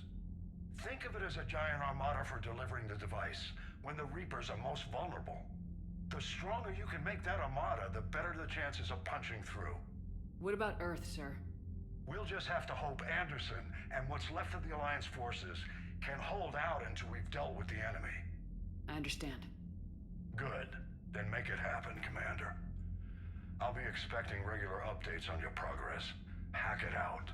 Think of it as a giant armada for delivering the device, when the Reapers are most vulnerable. The stronger you can make that armada, the better the chances of punching through. What about Earth, sir? We'll just have to hope Anderson and what's left of the Alliance forces can hold out until we've dealt with the enemy. I understand. Good. Then make it happen, Commander. I'll be expecting regular updates on your progress. Hack it out.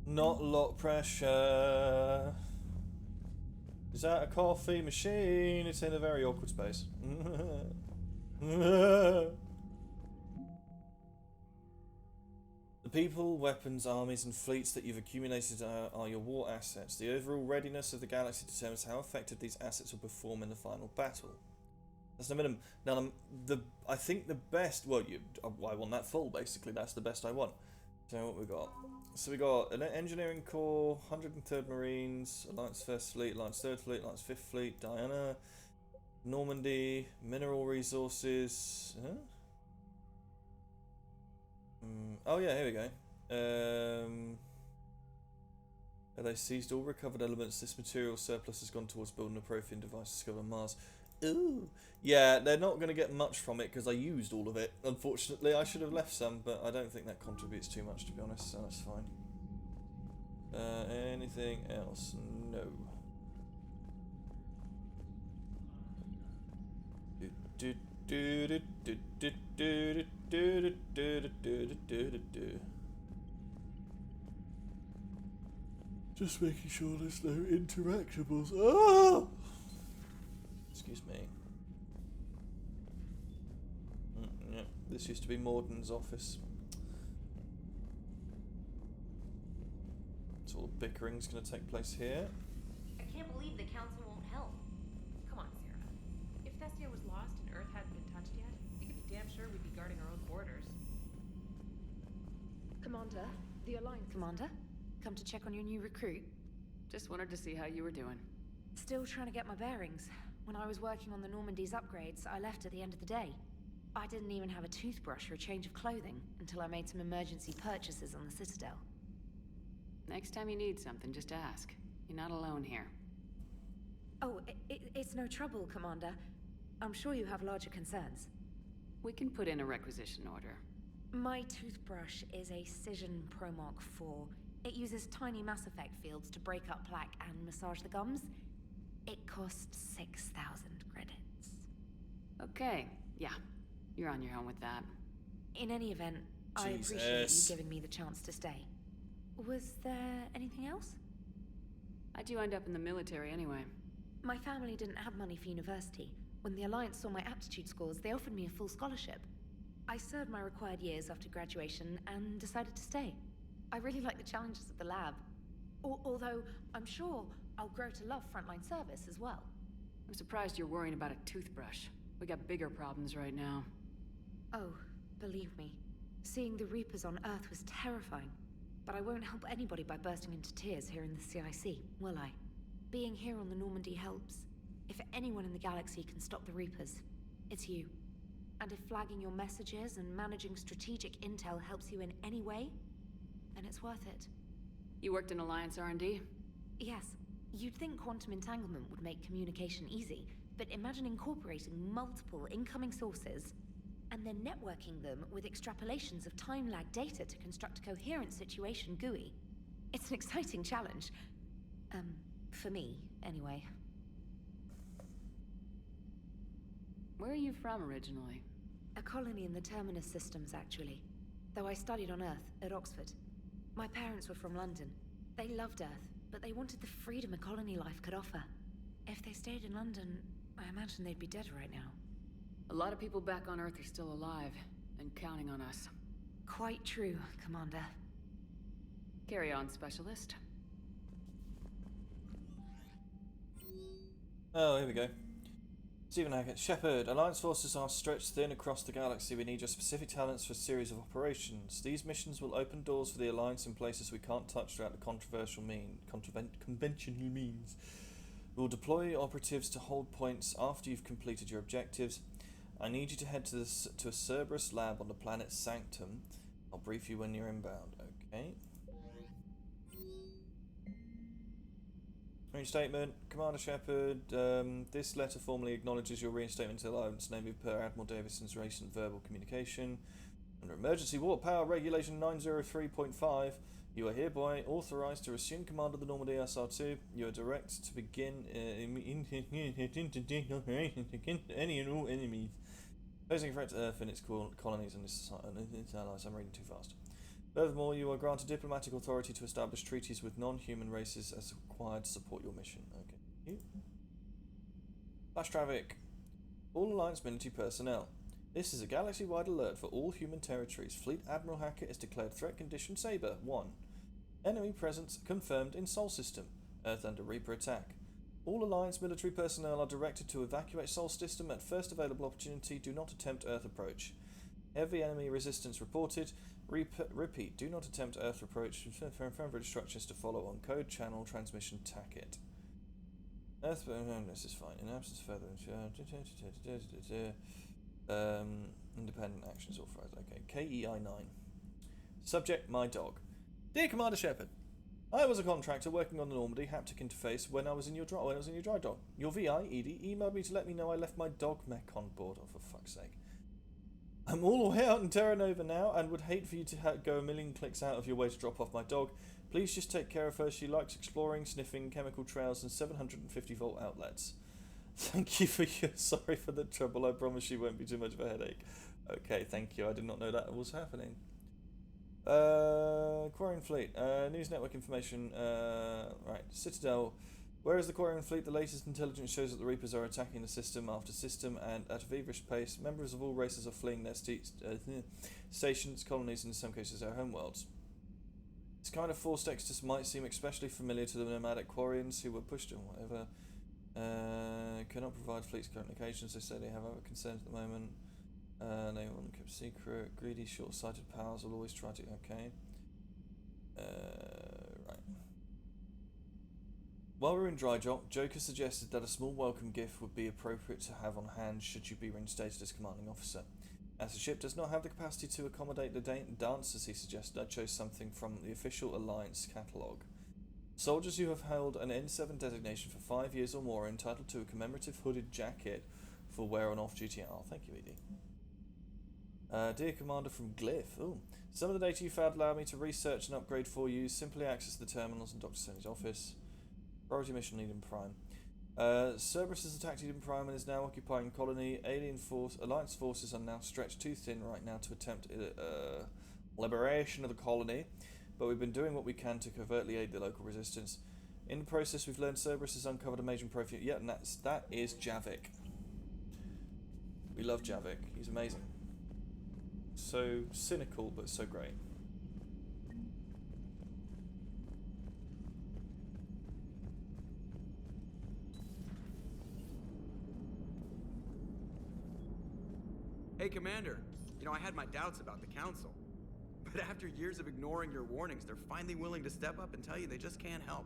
Not a lot of pressure. Is that a coffee machine? It's in a very awkward space. The people, weapons, armies, and fleets that you've accumulated are your war assets. The overall readiness of the galaxy determines how effective these assets will perform in the final battle. That's the minimum. Now, I think the best. Well, I want that full. Basically, that's the best I want. So what we got? So we got an engineering corps, 103rd Marines, Alliance 1st Fleet, Alliance 3rd Fleet, Alliance 5th Fleet, Diana, Normandy, mineral resources. Huh? Oh yeah, here we go. They seized all recovered elements. This material surplus has gone towards building a Prothean device to discover Mars. Ooh. Yeah, they're not going to get much from it because I used all of it. Unfortunately, I should have left some, but I don't think that contributes too much, to be honest, so that's fine. Anything else? No. Just making sure there's no interactables. Oh! Excuse me. Yeah, this used to be Morden's office. So all the bickering's going to take place here. I can't believe the council won't help. Come on, Sarah. If Thessia was lost and Earth hadn't been touched yet, you could be damn sure we'd be guarding our own borders. Commander, the Alliance Commander, come to check on your new recruit. Just wanted to see how you were doing. Still trying to get my bearings. When I was working on the Normandy's upgrades, I left at the end of the day. I didn't even have a toothbrush or a change of clothing until I made some emergency purchases on the Citadel. Next time you need something, just ask. You're not alone here. Oh, it's no trouble, Commander. I'm sure you have larger concerns. We can put in a requisition order. My toothbrush is a Cision Pro Mark IV. It uses tiny Mass Effect fields to break up plaque and massage the gums. It costs 6,000 credits. Okay, yeah. You're on your own with that. In any event, I appreciate you giving me the chance to stay. Was there anything else? How'd you end up in the military anyway? My family didn't have money for university. When the Alliance saw my aptitude scores, they offered me a full scholarship. I served my required years after graduation and decided to stay. I really like the challenges of the lab. Although, I'm sure I'll grow to love frontline service as well. I'm surprised you're worrying about a toothbrush. We got bigger problems right now. Oh, believe me. Seeing the Reapers on Earth was terrifying. But I won't help anybody by bursting into tears here in the CIC, will I? Being here on the Normandy helps. If anyone in the galaxy can stop the Reapers, it's you. And if flagging your messages and managing strategic intel helps you in any way, then it's worth it. You worked in Alliance R&D? Yes. You'd think quantum entanglement would make communication easy, but imagine incorporating multiple incoming sources and then networking them with extrapolations of time-lag data to construct a coherent situation GUI. It's an exciting challenge. For me, anyway. Where are you from originally? A colony in the Terminus systems, actually. Though I studied on Earth, at Oxford. My parents were from London. They loved Earth, but they wanted the freedom a colony life could offer. If they stayed in London, I imagine they'd be dead right now. A lot of people back on Earth are still alive, and counting on us. Quite true, Commander. Carry on, Specialist. Oh, here we go. Stephen Hackett. Shepard, Alliance forces are stretched thin across the galaxy. We need your specific talents for a series of operations. These missions will open doors for the Alliance in places we can't touch throughout the conventional means. We will deploy operatives to hold points after you've completed your objectives. I need you to head to a Cerberus lab on the planet Sanctum. I'll brief you when you're inbound. Okay. Reinstatement. Commander Shepard, this letter formally acknowledges your reinstatement to the Alliance Navy per Admiral Davison's recent verbal communication. Under Emergency Warp Power Regulation 903.5, you are hereby authorized to assume command of the Normandy SR2. You are directed to begin against any and all enemies posing a threat to Earth and its colonies and its allies. I'm reading too fast. Furthermore, you are granted diplomatic authority to establish treaties with non-human races as required to support your mission. Okay. Flash traffic. All Alliance military personnel. This is a galaxy-wide alert for all human territories. Fleet Admiral Hackett has declared threat condition Saber 1. Enemy presence confirmed in Sol System. Earth under Reaper attack. All Alliance military personnel are directed to evacuate Sol System at first available opportunity. Do not attempt Earth approach. Heavy enemy resistance reported. Repeat, do not attempt Earth approach. Further instructions to follow on code channel transmission tacket. Earth, this is fine. In absence of further independent actions authorized. Okay, KEI 9. Subject, my dog. Dear Commander Shepard, I was a contractor working on the Normandy haptic interface when I was in your dry dock. Your VI, Edie, emailed me to let me know I left my dog mech on board. Oh, for fuck's sake. I'm all the way out in Terra Nova now and would hate for you to go a million clicks out of your way to drop off my dog. Please just take care of her. She likes exploring, sniffing, chemical trails and 750-volt outlets. Thank you for your... Sorry for the trouble. I promise you won't be too much of a headache. Okay, thank you. I did not know that was happening. Quarian Fleet. News network information. Right. Citadel. Where is the Quarian Fleet? The latest intelligence shows that the Reapers are attacking the system after system and at a feverish pace. Members of all races are fleeing their stations, colonies, and in some cases their homeworlds. This kind of forced exodus might seem especially familiar to the nomadic Quarians who were pushed and whatever. Cannot provide fleet's current locations. They say they have other concerns at the moment. They want them kept secret. Greedy, short-sighted powers will always try to... Okay. Right. While we're in dry dock, Joker suggested that a small welcome gift would be appropriate to have on hand should you be reinstated as commanding officer. As the ship does not have the capacity to accommodate the dancers he suggested, I chose something from the official Alliance catalogue. Soldiers who have held an N7 designation for 5 years or more are entitled to a commemorative hooded jacket for wear on off-duty. Oh, thank you, Edie. Dear Commander from Glyph. Ooh. Some of the data you found allow me to research and upgrade for you. Simply access the terminals in Dr. Sony's office. Priority mission Eden Prime. Cerberus has attacked Eden Prime and is now occupying colony. Alliance forces are now stretched too thin right now to attempt liberation of the colony, but we've been doing what we can to covertly aid the local resistance. In the process, we've learned Cerberus has uncovered a major profile. Yeah, and that is Javik. We love Javik. He's amazing. So cynical, but so great. Hey, Commander. You know, I had my doubts about the Council. But after years of ignoring your warnings, they're finally willing to step up and tell you they just can't help.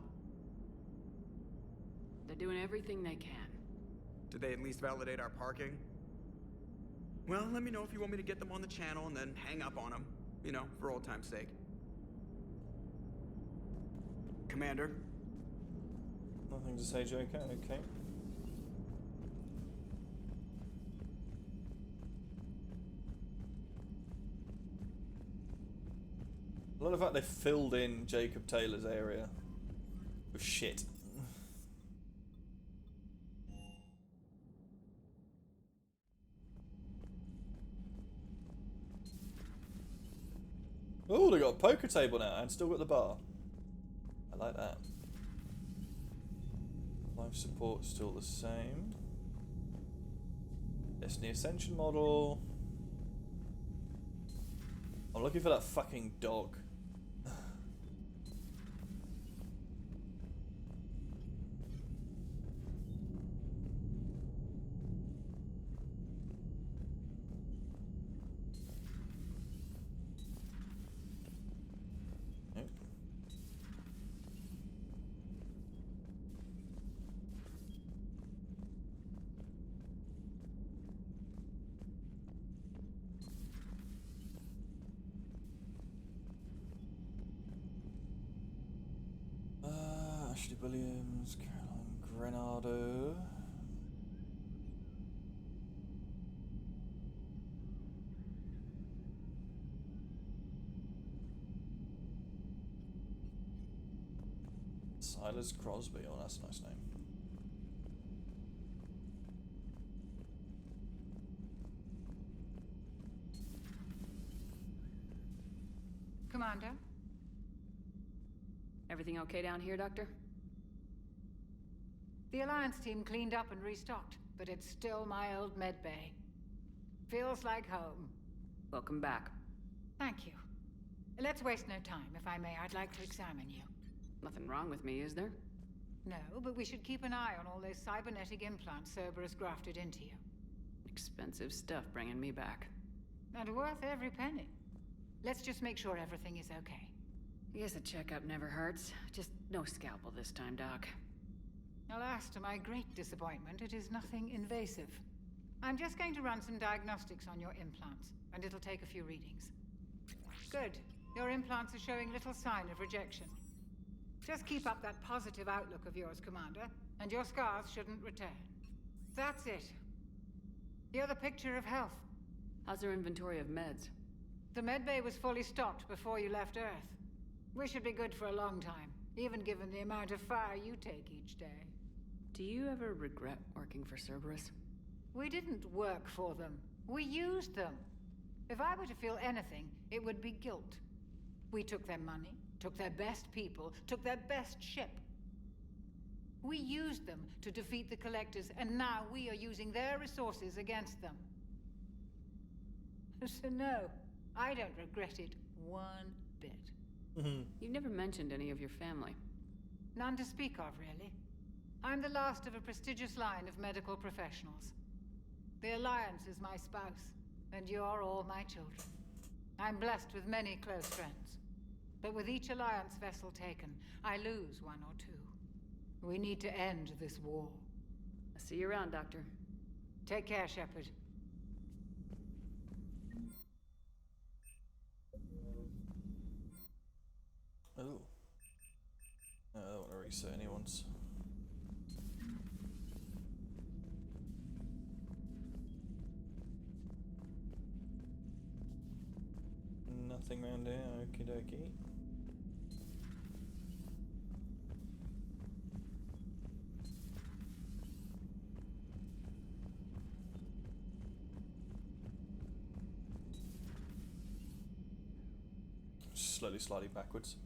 They're doing everything they can. Did they at least validate our parking? Well, let me know if you want me to get them on the channel and then hang up on them. You know, for old time's sake. Commander? Nothing to say, Joker. Okay. I love the fact they filled in Jacob Taylor's area with shit. Oh, they got a poker table now and still got the bar. I like that. Life support still the same. Destiny Ascension model. I'm looking for that fucking dog. Ashley Williams, Caroline Grenado. Silas Crosby, oh that's a nice name. Commander? Everything okay down here, Doctor? The Alliance team cleaned up and restocked, but it's still my old med bay. Feels like home. Welcome back. Thank you. Let's waste no time. If I may, I'd like to examine you. Nothing wrong with me, is there? No, but we should keep an eye on all those cybernetic implants Cerberus grafted into you. Expensive stuff bringing me back. And worth every penny. Let's just make sure everything is okay. I guess a checkup never hurts. Just no scalpel this time, Doc. Alas, to my great disappointment, it is nothing invasive. I'm just going to run some diagnostics on your implants, and it'll take a few readings. Good. Your implants are showing little sign of rejection. Just keep up that positive outlook of yours, Commander, and your scars shouldn't return. That's it. You're the picture of health. How's our inventory of meds? The medbay was fully stocked before you left Earth. We should be good for a long time, even given the amount of fire you take each day. Do you ever regret working for Cerberus? We didn't work for them. We used them. If I were to feel anything, it would be guilt. We took their money, took their best people, took their best ship. We used them to defeat the Collectors, and now we are using their resources against them. So no, I don't regret it one bit. You never mentioned any of your family. None to speak of, really. I'm the last of a prestigious line of medical professionals. The Alliance is my spouse, and you're all my children. I'm blessed with many close friends. But with each Alliance vessel taken, I lose one or two. We need to end this war. I'll see you around, Doctor. Take care, Shepard. Oh. No, I don't want to reset anyone's. Nothing around here, okie dokie. Slowly sliding backwards.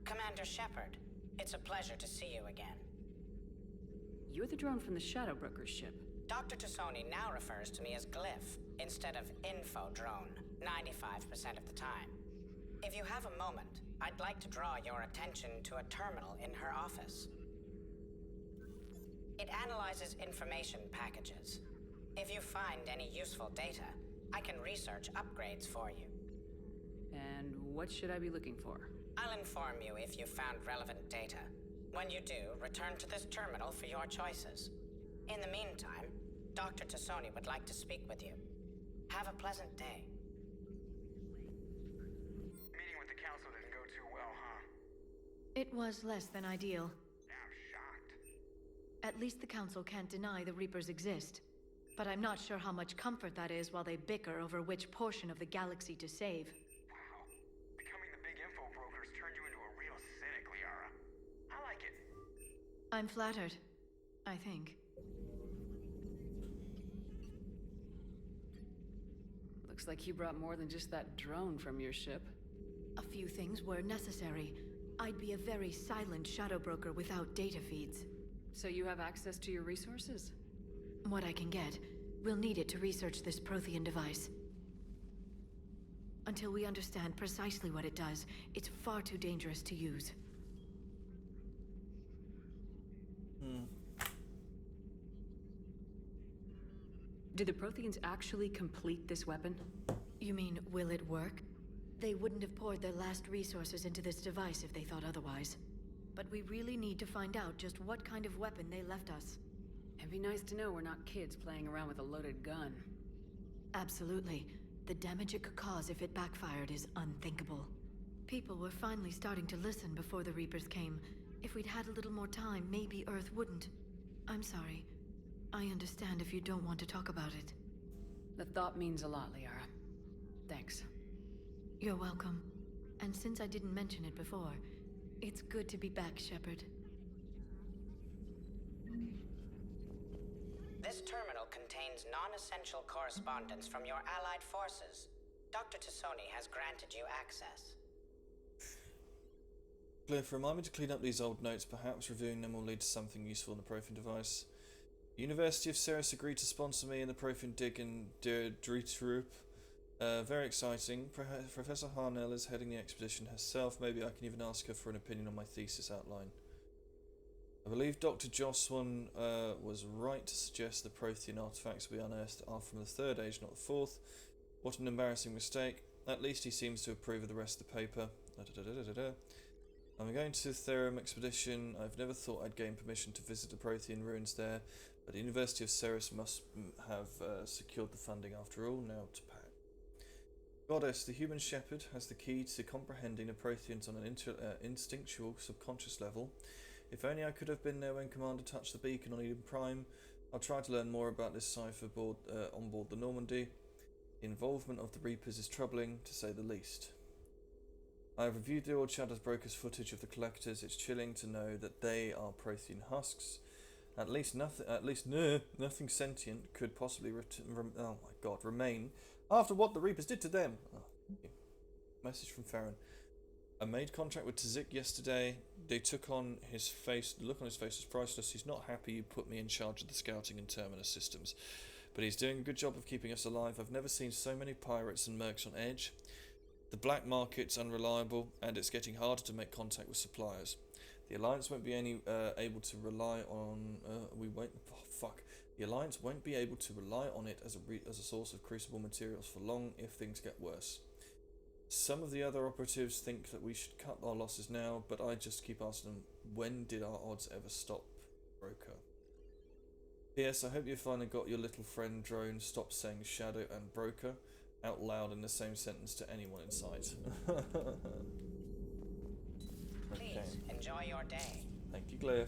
Commander Shepard, it's a pleasure to see you again. You're the drone from the Shadow Broker's ship. Dr. Tassoni now refers to me as Glyph instead of Info Drone, 95% of the time. If you have a moment, I'd like to draw your attention to a terminal in her office. It analyzes information packages. If you find any useful data, I can research upgrades for you. And what should I be looking for? I'll inform you if you found relevant data. When you do, return to this terminal for your choices. In the meantime, Dr. Tassoni would like to speak with you. Have a pleasant day. Meeting with the council didn't go too well, huh? It was less than ideal. I'm shocked. At least the Council can't deny the Reapers exist. But I'm not sure how much comfort that is while they bicker over which portion of the galaxy to save. Wow. Becoming the big info brokers turned you into a real cynic, Liara. I like it. I'm flattered, I think. Looks like you brought more than just that drone from your ship. A few things were necessary. I'd be a very silent shadow broker without data feeds. So you have access to your resources? What I can get. We'll need it to research this Prothean device. Until we understand precisely what it does, it's far too dangerous to use. Did the Protheans actually complete this weapon? You mean, will it work? They wouldn't have poured their last resources into this device if they thought otherwise. But we really need to find out just what kind of weapon they left us. It'd be nice to know we're not kids playing around with a loaded gun. Absolutely. The damage it could cause if it backfired is unthinkable. People were finally starting to listen before the Reapers came. If we'd had a little more time, maybe Earth wouldn't. I'm sorry. I understand if you don't want to talk about it. The thought means a lot, Liara. Thanks. You're welcome. And since I didn't mention it before, it's good to be back, Shepard. This terminal contains non-essential correspondence from your allied forces. Dr. Tassoni has granted you access. Glyph, remind me to clean up these old notes. Perhaps reviewing them will lead to something useful in the Prothean device. University of Ceres agreed to sponsor me in the Prothean dig in Dreetroop. Very exciting. Professor Harnell is heading the expedition herself. Maybe I can even ask her for an opinion on my thesis outline. I believe Dr. Joswan was right to suggest the Prothean artifacts we unearthed are from the Third Age, not the Fourth. What an embarrassing mistake. At least he seems to approve of the rest of the paper. I'm going to the Therum expedition. I've never thought I'd gain permission to visit the Prothean ruins there, but the University of Ceres must have secured the funding after all. Now to pack. Goddess, the human shepherd, has the key to comprehending the Protheans on an instinctual, subconscious level. If only I could have been there when Commander touched the beacon on Eden Prime. I'll try to learn more about this cipher board on board the Normandy. The involvement of the Reapers is troubling, to say the least. I have reviewed the old Shadows Brokers footage of the Collectors. It's chilling to know that they are Prothean husks. At least nothing sentient could possibly remain after what the Reapers did to them. Oh, message from Farron. I made contact with Tazik yesterday. They took on his face. The look on his face is priceless. He's not happy you put me in charge of the scouting and terminus systems, but he's doing a good job of keeping us alive. I've never seen so many pirates and mercs on edge. The black market's unreliable, and it's getting harder to make contact with suppliers. The Alliance won't be able to rely on. The Alliance won't be able to rely on it as a source of crucible materials for long if things get worse. Some of the other operatives think that we should cut our losses now, but I just keep asking them, when did our odds ever stop, Broker? P.S. I hope you finally got your little friend drone stop saying Shadow and Broker out loud in the same sentence to anyone in sight. Please, enjoy your day. Thank you, Glyph.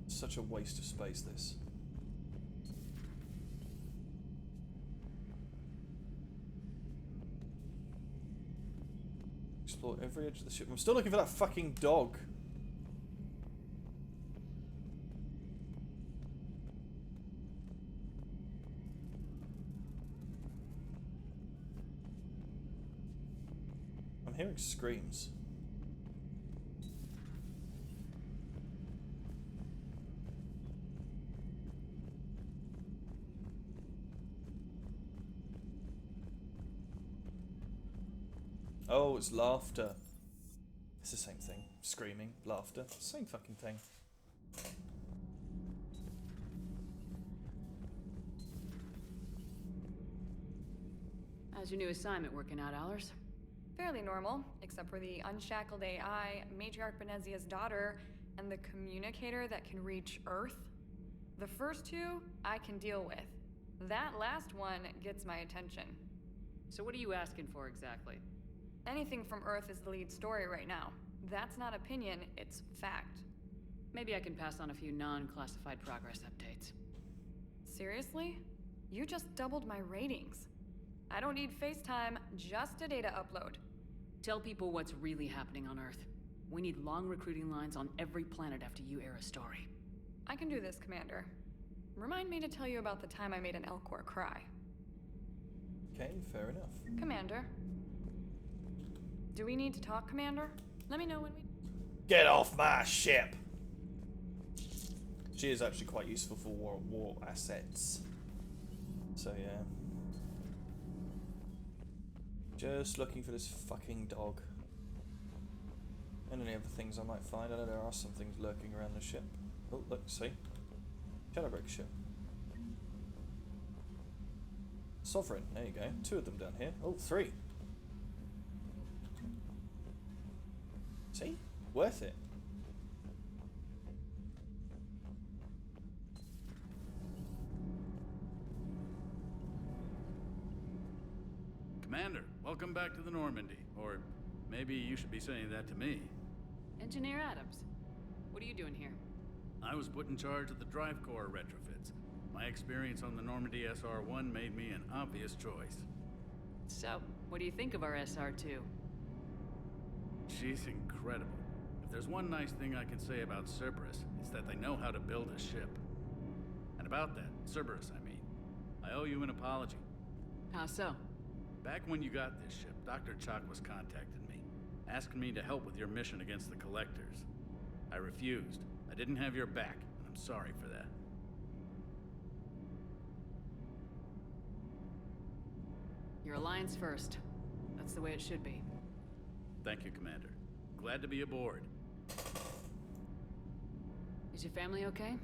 Such a waste of space, this. Explore every edge of the ship. I'm still looking for that fucking dog. I'm hearing screams. Oh, it's laughter. It's the same thing. Screaming, laughter, same fucking thing. How's your new assignment working out, Allers? Fairly normal, except for the unshackled AI, Matriarch Benezia's daughter, and the communicator that can reach Earth. The first two, I can deal with. That last one gets my attention. So what are you asking for exactly? Anything from Earth is the lead story right now. That's not opinion, it's fact. Maybe I can pass on a few non-classified progress updates. Seriously? You just doubled my ratings. I don't need FaceTime, just a data upload. Tell people what's really happening on Earth. We need long recruiting lines on every planet after you air a story. I can do this, Commander. Remind me to tell you about the time I made an Elcor cry. Okay, fair enough. Commander. Do we need to talk, Commander? Let me know when we... Get off my ship! She is actually quite useful for war assets. So yeah. Just looking for this fucking dog. And any other things I might find. I know there are some things lurking around the ship. Oh, look, see? Shadowbreaker ship. Sovereign, there you go. 2 of them down here. Oh, 3. See? Worth it. Commander, welcome back to the Normandy. Or maybe you should be saying that to me. Engineer Adams, what are you doing here? I was put in charge of the drive core retrofits. My experience on the Normandy SR-1 made me an obvious choice. So, what do you think of our SR-2? She's incredible. If there's one nice thing I can say about Cerberus, it's that they know how to build a ship. And about that, Cerberus, I mean, I owe you an apology. How so? Back when you got this ship, Dr. Chakwas contacted me, asking me to help with your mission against the Collectors. I refused. I didn't have your back, and I'm sorry for that. Your alliance first. That's the way it should be. Thank you, Commander. Glad to be aboard. Is your family okay?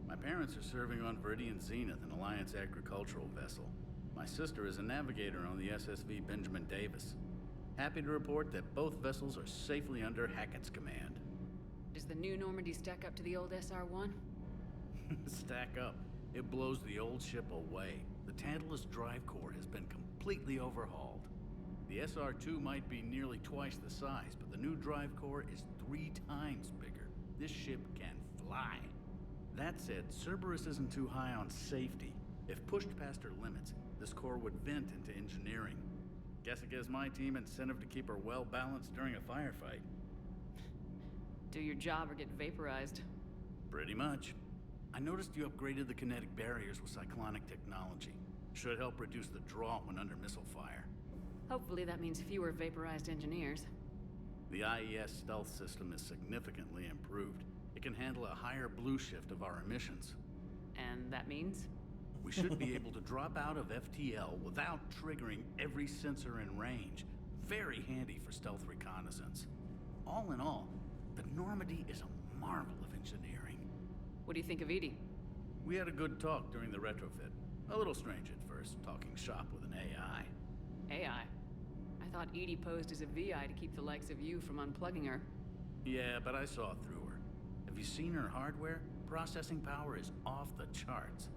My parents are serving on Viridian Zenith, an Alliance agricultural vessel. My sister is a navigator on the SSV Benjamin Davis. Happy to report that both vessels are safely under Hackett's command. Does the new Normandy stack up to the old SR-1? Stack up. It blows the old ship away. The Tantalus drive core has been completely overhauled. The SR-2 might be nearly twice the size, but the new drive core is 3 times bigger. This ship can fly. That said, Cerberus isn't too high on safety. If pushed past her limits, this core would vent into engineering. Guess it gives my team incentive to keep her well balanced during a firefight. Do your job or get vaporized. Pretty much. I noticed you upgraded the kinetic barriers with cyclonic technology. Should help reduce the draw when under missile fire. Hopefully that means fewer vaporized engineers. The IES stealth system is significantly improved. It can handle a higher blue shift of our emissions. And that means? We should be able to drop out of FTL without triggering every sensor in range. Very handy for stealth reconnaissance. All in all, the Normandy is a marvel of engineering. What do you think of Edie? We had a good talk during the retrofit. A little strange at first, talking shop with an AI. AI? I thought Edie posed as a VI to keep the likes of you from unplugging her. Yeah, but I saw through her. Have you seen her hardware? Processing power is off the charts.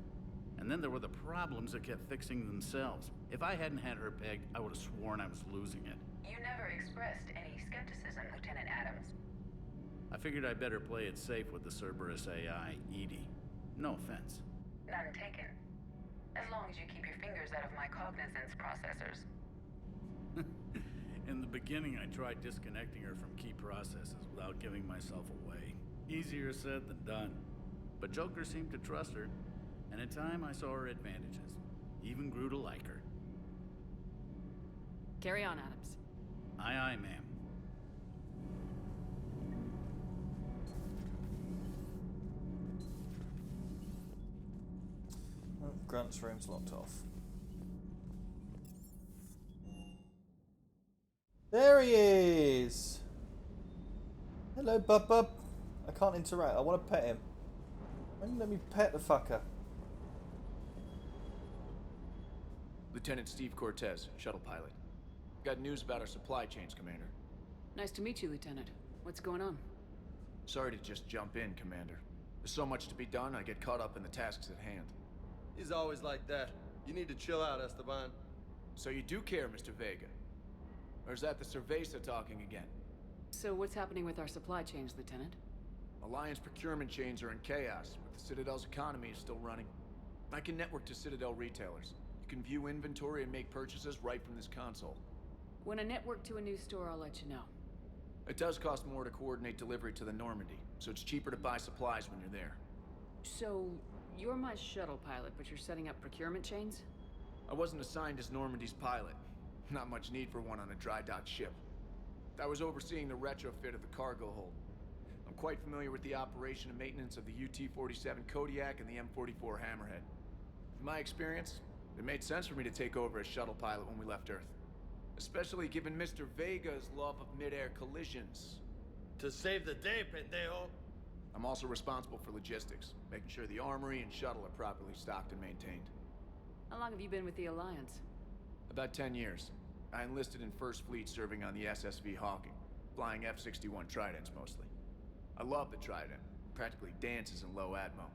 And then there were the problems that kept fixing themselves. If I hadn't had her pegged, I would have sworn I was losing it. You never expressed any skepticism, Lieutenant Adams. I figured I'd better play it safe with the Cerberus AI, Edie. No offense. None taken. As long as you keep your fingers out of my cognizance processors. In the beginning, I tried disconnecting her from key processes without giving myself away. Easier said than done. But Joker seemed to trust her, and in time I saw her advantages. Even grew to like her. Carry on, Adams. Aye, aye, ma'am. Oh, Grant's room's locked off. There he is! Hello, Bub Bub. I can't interact. I want to pet him. Why don't you let me pet the fucker? Lieutenant Steve Cortez, shuttle pilot. Got news about our supply chains, Commander. Nice to meet you, Lieutenant. What's going on? Sorry to just jump in, Commander. There's so much to be done, I get caught up in the tasks at hand. He's always like that. You need to chill out, Esteban. So you do care, Mr. Vega? Or is that the Cerveza talking again? So what's happening with our supply chains, Lieutenant? Alliance procurement chains are in chaos, but the Citadel's economy is still running. I can network to Citadel retailers. You can view inventory and make purchases right from this console. When I network to a new store, I'll let you know. It does cost more to coordinate delivery to the Normandy, so it's cheaper to buy supplies when you're there. So, you're my shuttle pilot, but you're setting up procurement chains? I wasn't assigned as Normandy's pilot. Not much need for one on a dry dock ship. I was overseeing the retrofit of the cargo hold. I'm quite familiar with the operation and maintenance of the UT-47 Kodiak and the M44 Hammerhead. In my experience, it made sense for me to take over as shuttle pilot when we left Earth. Especially given Mr. Vega's love of mid-air collisions. To save the day, pendejo. I'm also responsible for logistics, making sure the armory and shuttle are properly stocked and maintained. How long have you been with the Alliance? About 10 years. I enlisted in First Fleet serving on the SSV Hawking, flying F-61 Tridents mostly. I love the Trident, practically dances in low atmo.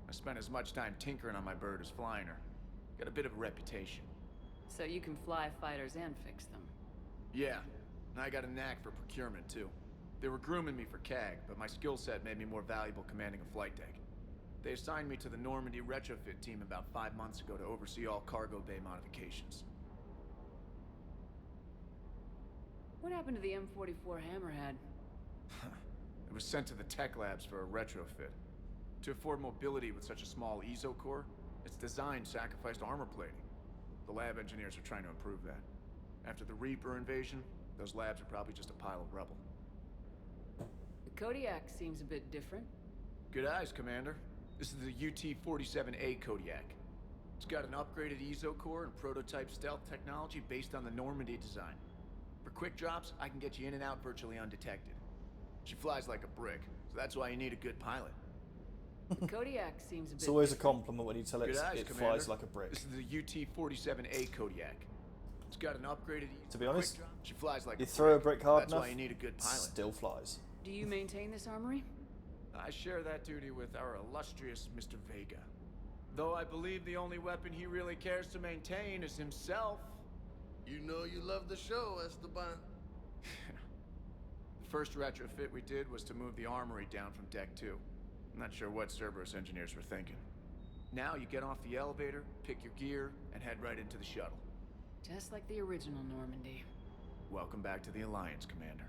I spent as much time tinkering on my bird as flying her. Got a bit of a reputation. So you can fly fighters and fix them? Yeah, and I got a knack for procurement too. They were grooming me for CAG, but my skill set made me more valuable commanding a flight deck. They assigned me to the Normandy retrofit team about 5 months ago to oversee all cargo bay modifications. What happened to the M44 Hammerhead? It was sent to the tech labs for a retrofit. To afford mobility with such a small ESO core, its design sacrificed armor plating. The lab engineers are trying to improve that. After the Reaper invasion, those labs are probably just a pile of rubble. The Kodiak seems a bit different. Good eyes, Commander. This is the UT-47A Kodiak. It's got an upgraded ESO core and prototype stealth technology based on the Normandy design. For quick drops, I can get you in and out virtually undetected. She flies like a brick, so that's why you need a good pilot. The Kodiak seems a bit It's always a different. compliment when you tell it Good eyes, it Commander. flies like a brick. This is the UT-47A Kodiak. It's got an upgraded... To be honest, quick drop. She flies like you a throw a brick hard That's enough, why you need a good pilot. still flies. Do you maintain this armory? I share that duty with our illustrious Mr. Vega. Though I believe the only weapon he really cares to maintain is himself. You know you love the show, Esteban. first retrofit we did was to move the armory down from Deck 2. I'm not sure what Cerberus engineers were thinking. Now you get off the elevator, pick your gear, and head right into the shuttle. Just like the original Normandy. Welcome back to the Alliance, Commander.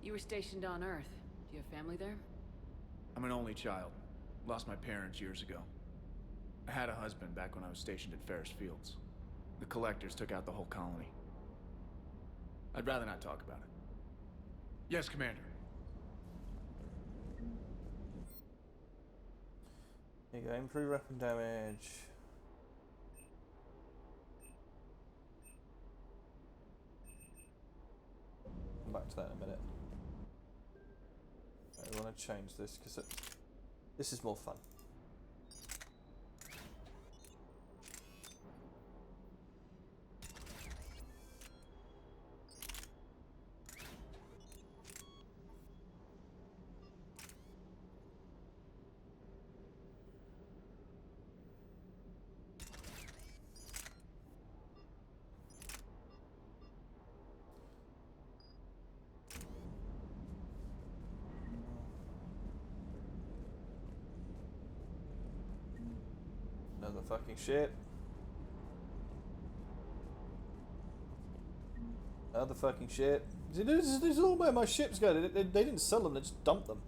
You were stationed on Earth. Do you have family there? I'm an only child. Lost my parents years ago. I had a husband back when I was stationed at Ferris Fields. The Collectors took out the whole colony. I'd rather not talk about it. Yes, Commander. Here you go, improve weapon damage. Come back to that in a minute. I want to change this because this is more fun. Another fucking ship. Another fucking ship. This is all where my ships go. They didn't sell them, they just dumped them.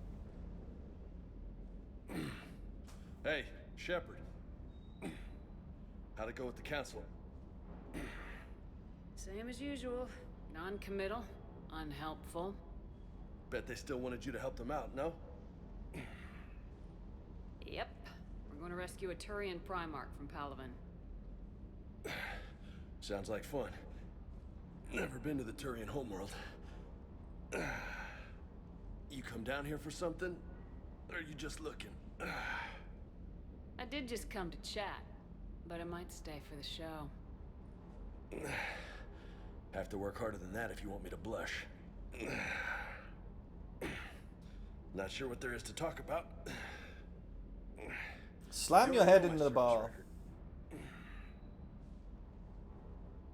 Hey, Shepard. How'd it go with the council? Same as usual. Non-committal. Unhelpful. Bet they still wanted you to help them out, no? Yep. We're going to rescue a Turian Primarch from Palaven. Sounds like fun. Never been to the Turian homeworld. You come down here for something? Or are you just looking? I did just come to chat, but I might stay for the show. Have to work harder than that if you want me to blush. Not sure what there is to talk about. Slam your head into the bar.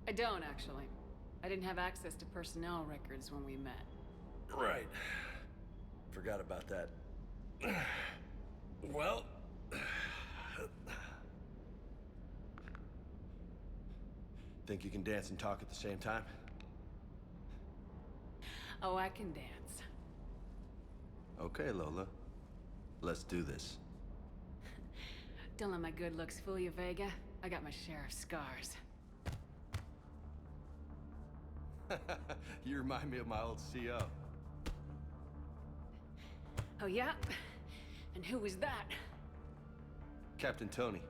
I don't, actually. I didn't have access to personnel records when we met. Right. Forgot about that. Well... Think you can dance and talk at the same time? Oh, I can dance. Okay, Lola. Let's do this. Don't let my good looks fool you, Vega. I got my share of scars. You remind me of my old CO. Oh, yeah? And who was that? Captain Tony.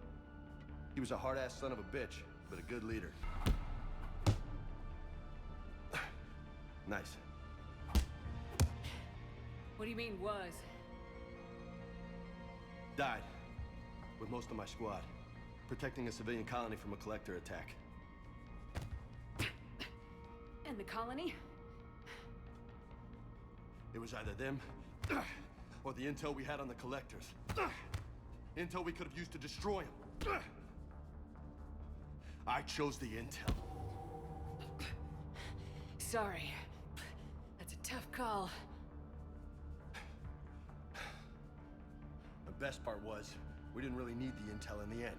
He was a hard-ass son of a bitch, but a good leader. Nice. What do you mean, was? Died. With most of my squad. Protecting a civilian colony from a collector attack. And the colony? It was either them, or the intel we had on the collectors. Intel we could have used to destroy them. I chose the intel. Sorry. That's a tough call. The best part was, we didn't really need the intel in the end.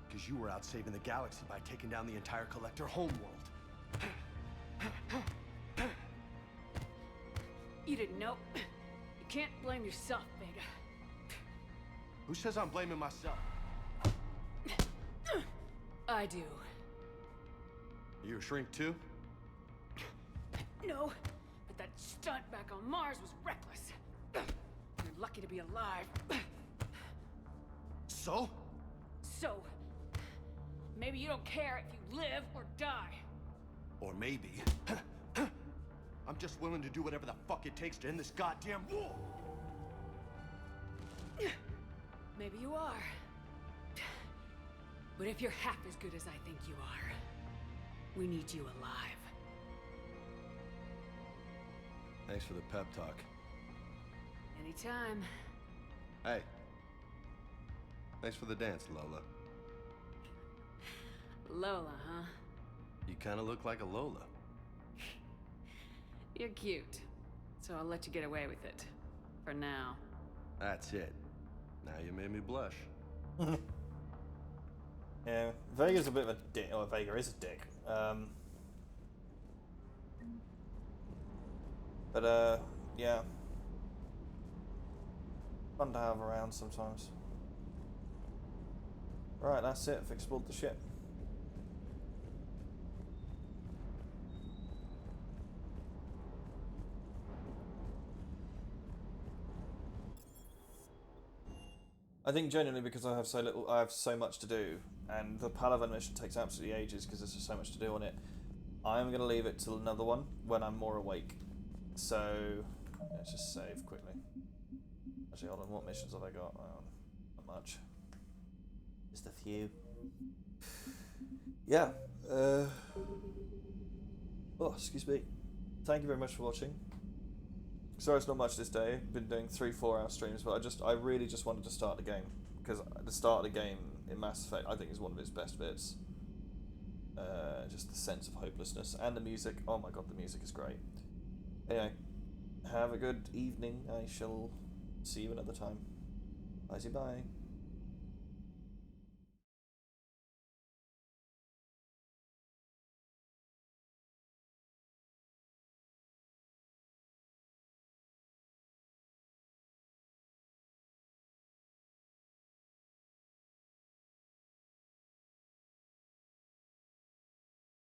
Because you were out saving the galaxy by taking down the entire Collector homeworld. You didn't know. You can't blame yourself, Vega. Who says I'm blaming myself? I do. You a shrink too? No, but that stunt back on Mars was reckless. You're lucky to be alive. So? So, maybe you don't care if you live or die. Or maybe... I'm just willing to do whatever the fuck it takes to end this goddamn war! Maybe you are. But if you're half as good as I think you are, we need you alive. Thanks for the pep talk. Anytime. Hey. Thanks for the dance, Lola. Lola, huh? You kinda look like a Lola. You're cute, so I'll let you get away with it. For now. That's it. Now you made me blush. Yeah, Vega's a bit of a dick. Or Vega is a dick. Yeah. Fun to have around sometimes. Right, that's it. I've explored the ship. I think genuinely because I have so much to do, and the Palaven mission takes absolutely ages because there's just so much to do on it. I'm gonna leave it till another one when I'm more awake. So let's just save quickly. Actually, hold on. What missions have I got? Not much. Just a few. Yeah. Oh, excuse me. Thank you very much for watching. Sorry it's not much this day. I've been doing 3-4 hour streams, but I really just wanted to start the game. Because the start of the game in Mass Effect, I think, is one of its best bits. Just the sense of hopelessness. And the music. Oh my god, the music is great. Anyway, have a good evening. I shall see you another time. Bye-bye.